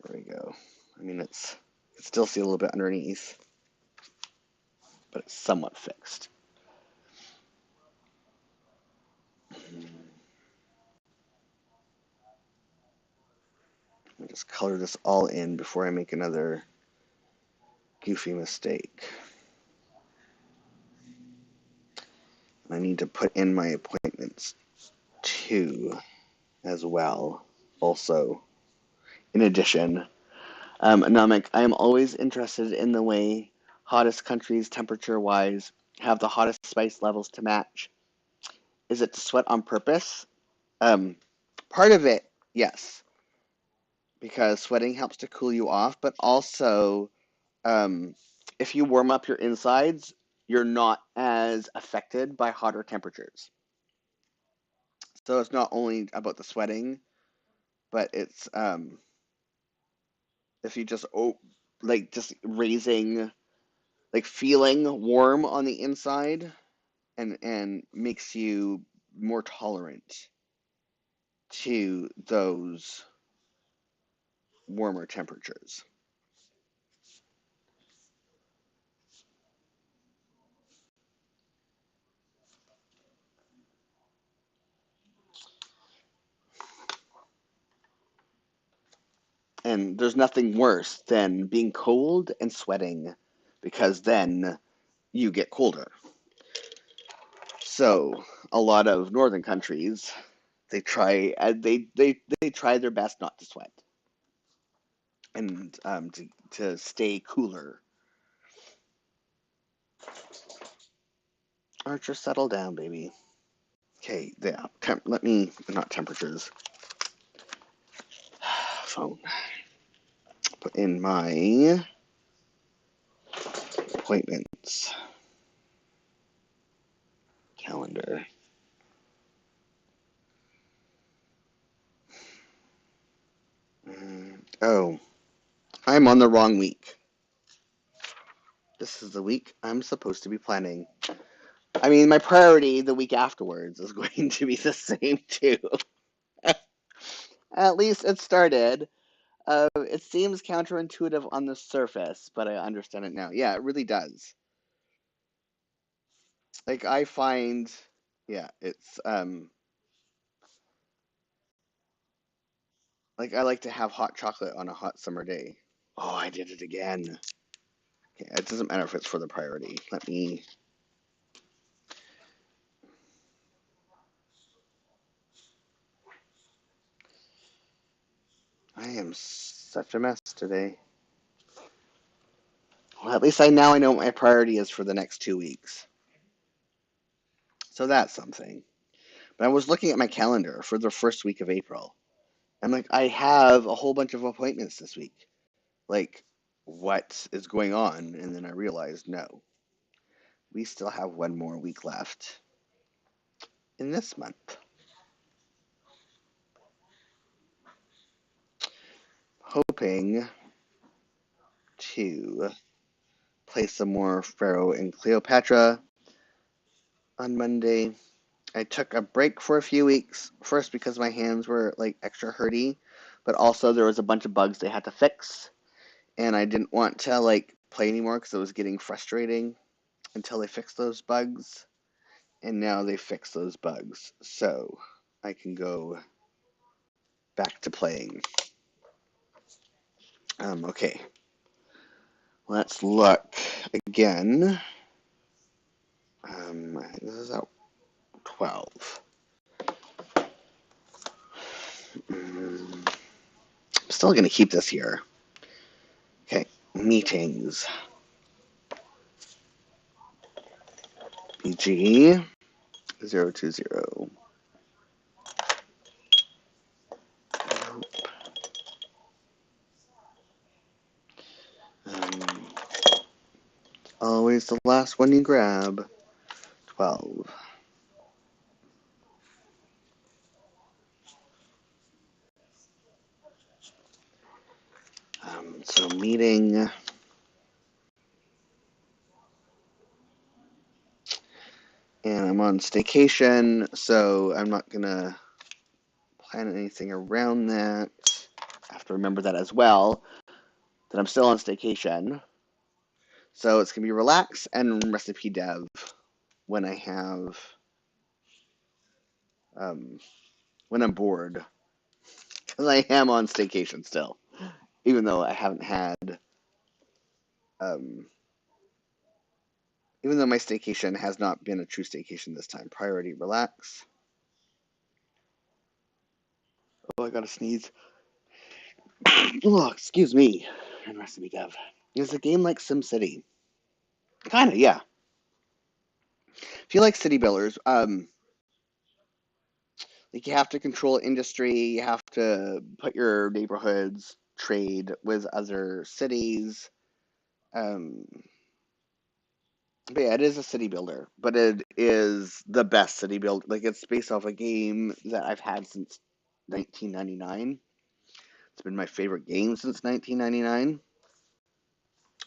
There we go. I mean, you can still see a little bit underneath, but it's somewhat fixed. Let me just color this all in before I make another goofy mistake. I need to put in my appointments too, as well. Also, in addition, Namek, I am always interested in the way hottest countries, temperature-wise, have the hottest spice levels to match. Is it to sweat on purpose? Um, Part of it, yes, because sweating helps to cool you off, but also, um, if you warm up your insides, you're not as affected by hotter temperatures. So it's not only about the sweating, but it's if you just like just raising, like feeling warm on the inside, and makes you more tolerant to those warmer temperatures. And there's nothing worse than being cold and sweating, because then you get colder. So a lot of northern countries, they try their best not to sweat, and to stay cooler. Archer, settle down, baby. Okay, yeah. Let me, not temperatures. Phone. Put in my appointments calendar. Oh, I'm on the wrong week. This is the week I'm supposed to be planning. I mean, my priority the week afterwards is going to be the same too. At least it started. It seems counterintuitive on the surface, but I understand it now. Yeah, it really does. Like I find, yeah, it's like I like to have hot chocolate on a hot summer day. Oh, I did it again. Okay, it doesn't matter if it's for the priority. I am such a mess today. Well, at least now I know what my priority is for the next 2 weeks. So that's something. But I was looking at my calendar for the first week of April. I'm like, I have a whole bunch of appointments this week. Like, what is going on? And then I realized, no, we still have one more week left in this month. Hoping to play some more Pharaoh and Cleopatra on Monday. I took a break for a few weeks, first because my hands were like extra hurty, but also there was a bunch of bugs they had to fix, and I didn't want to like play anymore because it was getting frustrating until they fixed those bugs. And now they fixed those bugs, so I can go back to playing. Okay, let's look again. This is at 12. I'm still going to keep this here. Okay, meetings. BG 020. Um, always the last one you grab. 12. So meeting. And I'm on staycation, so I'm not going to plan anything around that. I have to remember that as well, that I'm still on staycation. So it's going to be relax and recipe dev when I have, when I'm bored. Because I am on staycation still, even though I haven't had, um, even though my staycation has not been a true staycation this time. Priority relax. Oh, I gotta sneeze. Oh, excuse me. And recipe dev. Is a game like SimCity. Kinda, yeah. If you like city builders, like you have to control industry, you have to put your neighborhoods trade with other cities. Um, but yeah, it is a city builder, but it is the best city build. Like it's based off a game that I've had since 1999. It's been my favorite game since 1999.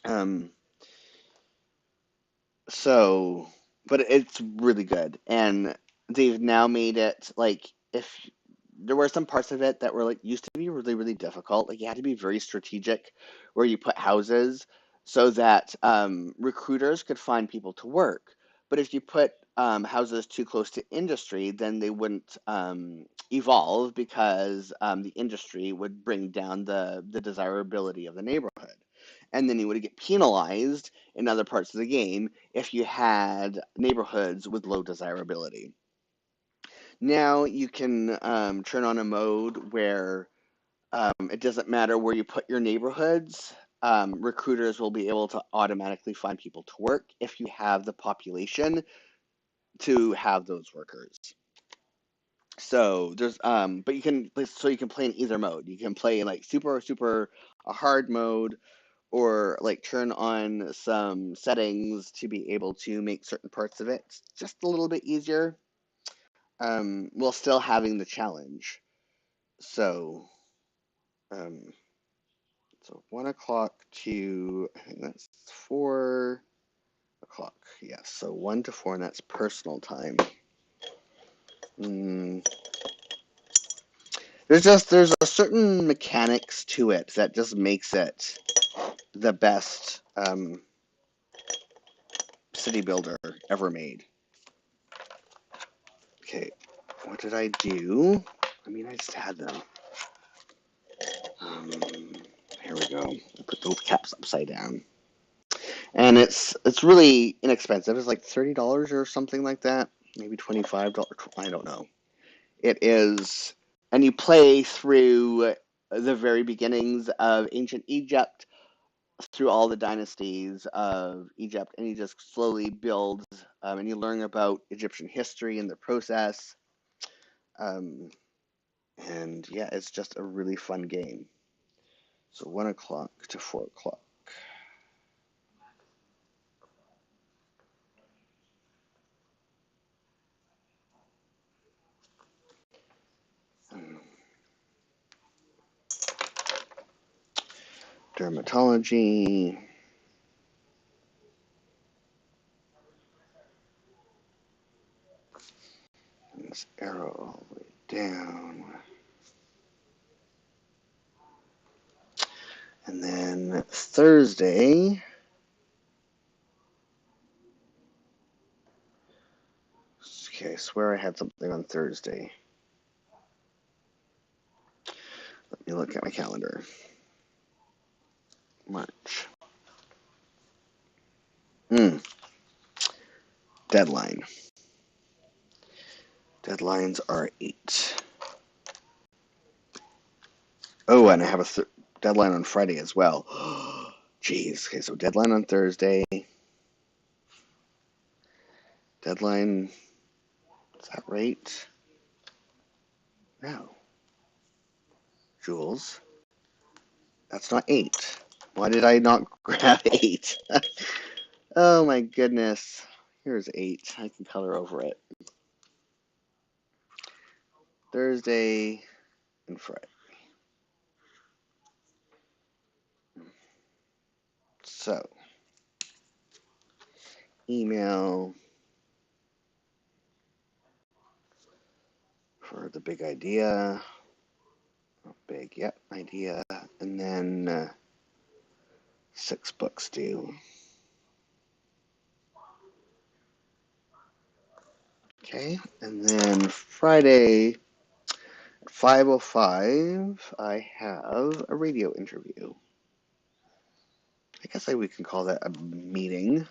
Um, so, but it's really good, and they've now made it like if there were some parts of it that were like used to be really, really difficult. Like you had to be very strategic where you put houses so that recruiters could find people to work. But if you put houses too close to industry, then they wouldn't evolve because the industry would bring down the desirability of the neighborhood. And then you would get penalized in other parts of the game if you had neighborhoods with low desirability. Now you can turn on a mode where it doesn't matter where you put your neighborhoods. Recruiters will be able to automatically find people to work if you have the population to have those workers. So there's but you can play in either mode. You can play in like super a hard mode, or like turn on some settings to be able to make certain parts of it just a little bit easier, while still having the challenge. So, um, so 1 o'clock to, I think that's 4 o'clock. Yes, so 1 to 4, and that's personal time. Mm. There's a certain mechanics to it that just makes it the best city builder ever made. Okay, what did I do? I mean, I just had them. Um, Here we go. I put the caps upside down. And it's really inexpensive. It's like $30 or something like that. Maybe $25. I don't know. It is, and you play through the very beginnings of ancient Egypt, through all the dynasties of Egypt, and you just slowly build, and you learn about Egyptian history in the process. Um, and yeah, it's just a really fun game. So 1 o'clock to 4 o'clock. Dermatology. And this arrow all the way down. And then Thursday. Okay, I swear I had something on Thursday. Let me look at my calendar. March. Deadline. Deadlines are 8. Oh, and I have a deadline on Friday as well. Jeez. Okay, so deadline on Thursday. Deadline. Is that right? No. Jules. That's not 8. Why did I not grab 8? Oh my goodness. Here's 8. I can color over it. Thursday and Friday. So, email for the big idea. Oh, big, yep, idea. And then 6 books due. Okay, and then Friday at 5:05, I have a radio interview. I guess we can call that a meeting.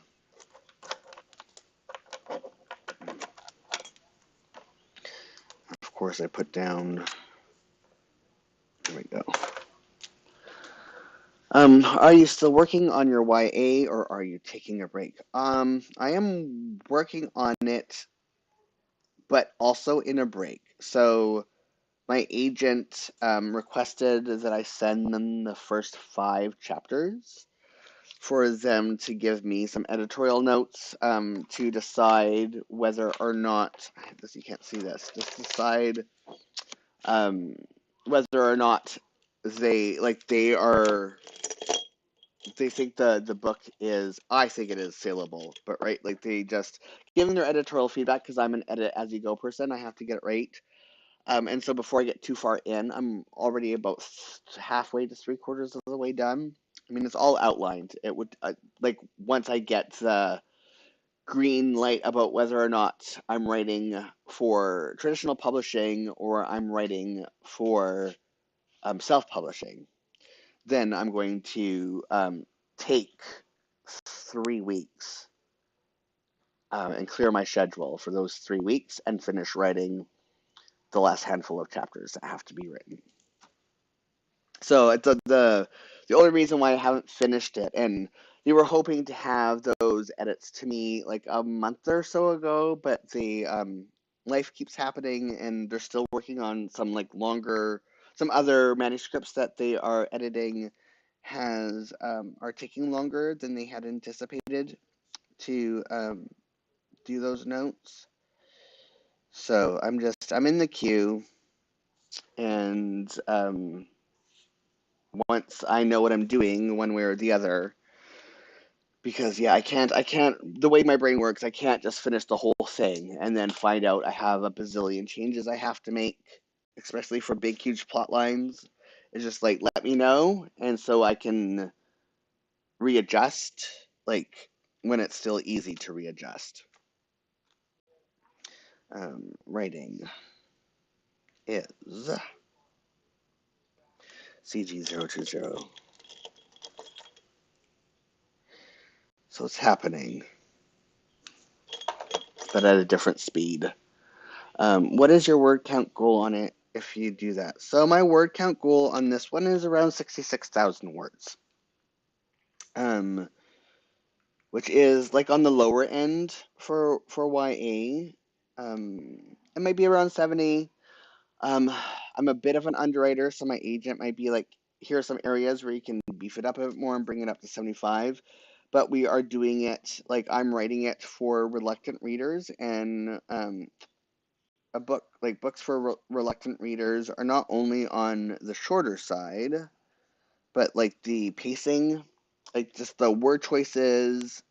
Of course, I put down. There we go. Are you still working on your YA, or are you taking a break? I am working on it, but also in a break. So my agent requested that I send them the first 5 chapters for them to give me some editorial notes, to decide whether or not, you can't see this, just decide whether or not they are, they think the book is, I think it is saleable, but right, like they just giving their editorial feedback, because I'm an edit as you go person, I have to get it right. And so before I get too far in, I'm already about halfway to three-quarters of the way done. I mean, it's all outlined. It would like once I get the green light about whether or not I'm writing for traditional publishing or I'm writing for self-publishing, then I'm going to take 3 weeks and clear my schedule for those 3 weeks and finish writing the last handful of chapters that have to be written. So it's the only reason why I haven't finished it, and they were hoping to have those edits to me like a month or so ago, but the life keeps happening, and they're still working on some like longer, some other manuscripts that they are editing has are taking longer than they had anticipated to do those notes. So I'm in the queue, and once I know what I'm doing one way or the other, because yeah, I can't, the way my brain works, I can't just finish the whole thing and then find out I have a bazillion changes I have to make, especially for big, huge plot lines. It's just like, let me know, and so I can readjust, like, when it's still easy to readjust. Writing is CG020. So it's happening, but at a different speed. What is your word count goal on it if you do that? So my word count goal on this one is around 66,000 words, um, which is like on the lower end for YA. It might be around 70. Um, I'm a bit of an underwriter, so my agent might be like, here are some areas where you can beef it up a bit more and bring it up to 75. But we are doing it, like I'm writing it for reluctant readers, and a book, like books for reluctant readers, are not only on the shorter side, but like the pacing, like just the word choices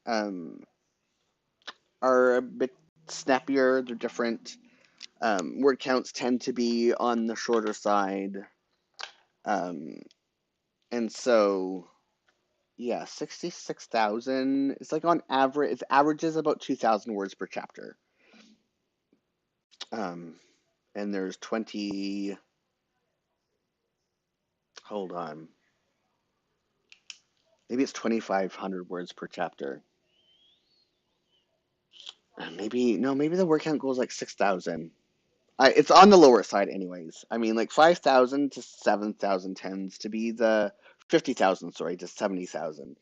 are a bit snappier. They're different. Word counts tend to be on the shorter side. Um, and so, yeah, 66,000. It's like on average, it averages about 2,000 words per chapter. Um, and there's 20, hold on. Maybe it's 2,500 words per chapter. Maybe, no, maybe the word count goes like 6,000. It's on the lower side anyways. I mean, like 5,000 to 7,000 tends to be the 50,000, sorry, to 70,000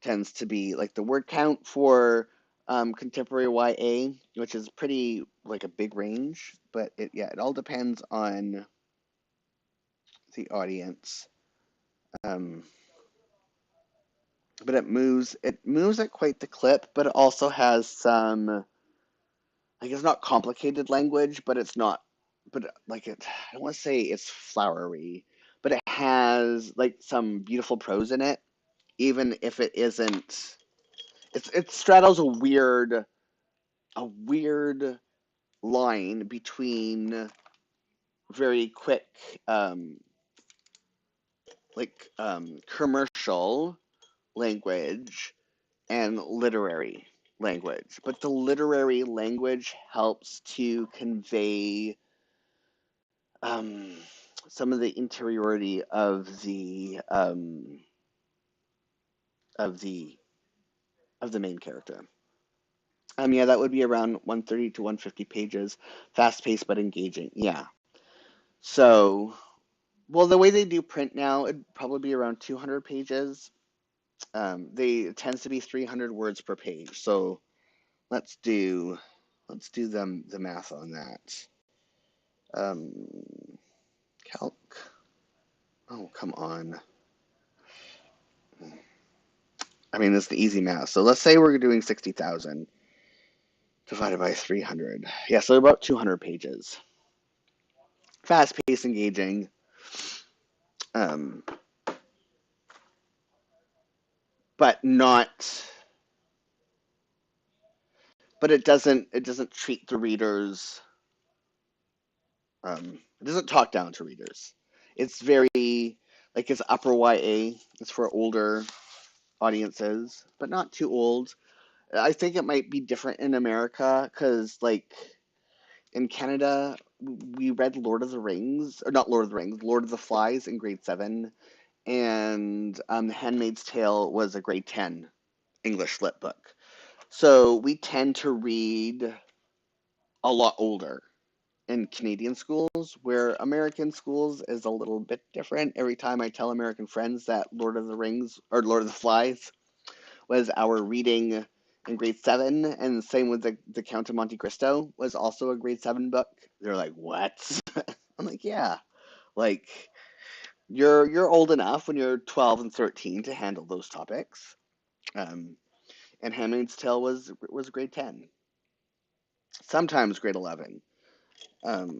tends to be like the word count for contemporary YA, which is pretty like a big range, but it all depends on the audience. Um, but it moves at quite the clip, but it also has some, like, it's not complicated language, but it's not, but like I don't want to say it's flowery, but it has like some beautiful prose in it, even if it isn't. It straddles a weird line between very quick, um, commercial language and literary language. But the literary language helps to convey um, some of the interiority of the main character. Yeah, that would be around 130 to 150 pages, fast paced but engaging. Yeah. So, well, the way they do print now, it'd probably be around 200 pages. It tends to be 300 words per page. So let's do the math on that. Um, calc. Oh, come on. I mean, it's the easy math. So let's say we're doing 60,000 divided by 300. Yeah, so about 200 pages. Fast paced, engaging. um, but not, but it doesn't treat the readers, it doesn't talk down to readers. It's very, like, it's upper YA. It's for older audiences, but not too old. I think it might be different in America because, like, in Canada, we read Lord of the Rings, or not Lord of the Rings, Lord of the Flies in grade 7, and Handmaid's Tale was a grade 10 English lit book. So we tend to read a lot older in Canadian schools, where American schools is a little bit different. Every time I tell American friends that Lord of the Rings or Lord of the Flies was our reading in grade 7, and the same with the Count of Monte Cristo was also a grade 7 book, they're like, "What?" I'm like, "Yeah, like you're old enough when you're 12 and 13 to handle those topics." Um, and Handmaid's Tale was grade 10, sometimes grade 11. Um,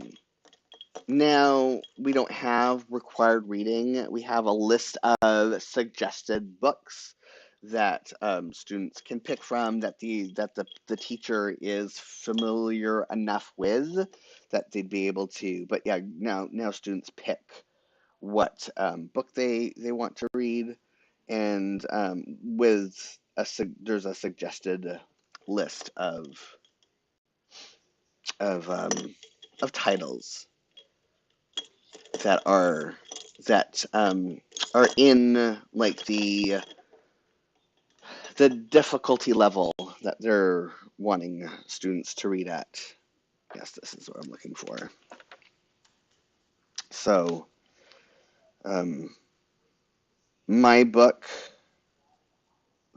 Now we don't have required reading. We have a list of suggested books that students can pick from that the teacher is familiar enough with that they'd be able to. But yeah, now students pick what book they want to read, and there's a suggested list of um, of titles that are that are in, like, the difficulty level that they're wanting students to read at. Yes, this is what I'm looking for. So, um, my book,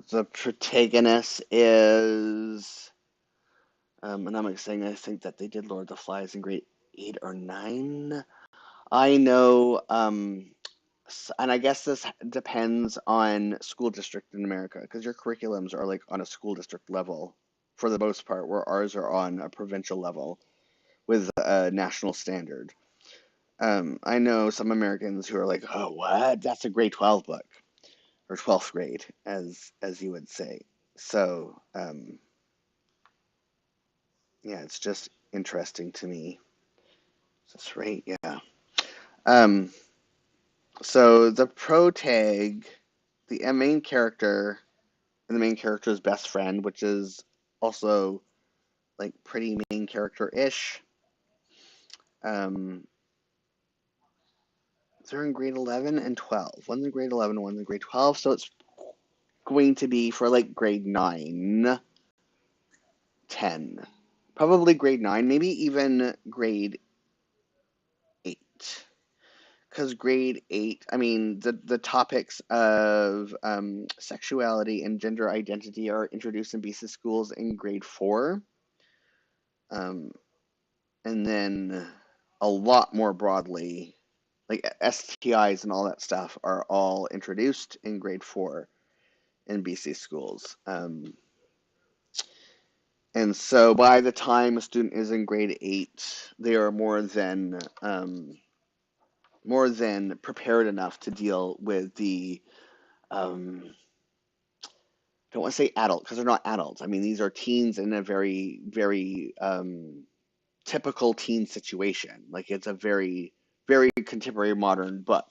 the protagonist is, and I'm saying I think that they did Lord of the Flies in grade 8 or 9. I know, and I guess this depends on school district in America, because your curriculums are, like, on a school district level for the most part, where ours are on a provincial level with a national standard. I know some Americans who are like, "Oh, what? That's a grade 12 book, or 12th grade, as you would say." So, yeah, it's just interesting to me. That's right, yeah. Um, so the protag, the main character, and the main character's best friend, which is also, like, pretty main character-ish. Um, they're in grade 11 and 12. One's in grade 11, one's in grade 12, so it's going to be for, like, grade 9, 10. Probably grade 9, maybe even grade 8. Because grade 8, I mean, the topics of sexuality and gender identity are introduced in BC schools in grade 4. Um, and then a lot more broadly, like STIs and all that stuff are all introduced in grade 4 in BC schools. And so by the time a student is in grade 8, they are more than prepared enough to deal with the, I don't want to say adult, because they're not adults. I mean, these are teens in a very, very typical teen situation. Like, it's a very, very contemporary modern book.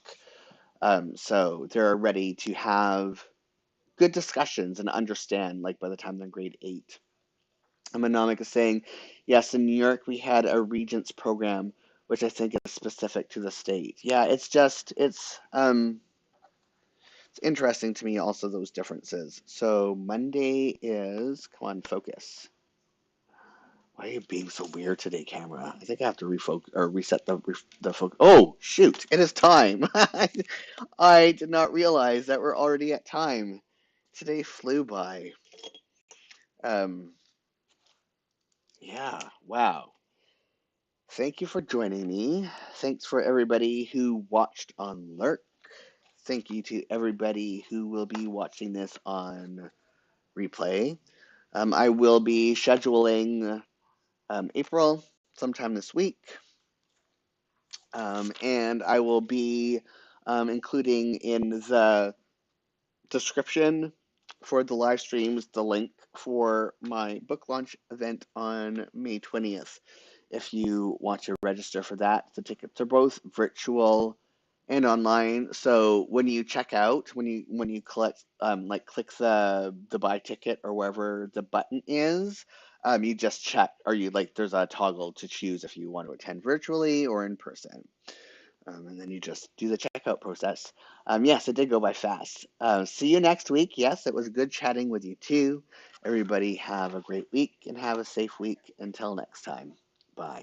So they're ready to have good discussions and understand, like, by the time they're in grade 8. Monomic is saying, yes, in New York we had a Regents program, which I think is specific to the state. Yeah, it's interesting to me also, those differences. So Monday is, come on, focus. Why are you being so weird today, camera? I think I have to refocus or reset the focus. Oh, shoot, it is time. I did not realize that we're already at time. Today flew by. Um, yeah, wow. Thank you for joining me. Thanks for everybody who watched on Lurk. Thank you to everybody who will be watching this on replay. I will be scheduling April sometime this week. And I will be including in the description for the live streams the link for my book launch event on May 20th. If you want to register for that, the tickets are both virtual and online. So when you check out, when you collect like click the buy ticket or wherever the button is, you just check, or you like there's a toggle to choose if you want to attend virtually or in person. And then you just do the checkout process. Yes, it did go by fast. See you next week. Yes, it was good chatting with you too. Everybody have a great week and have a safe week. Until next time. Bye.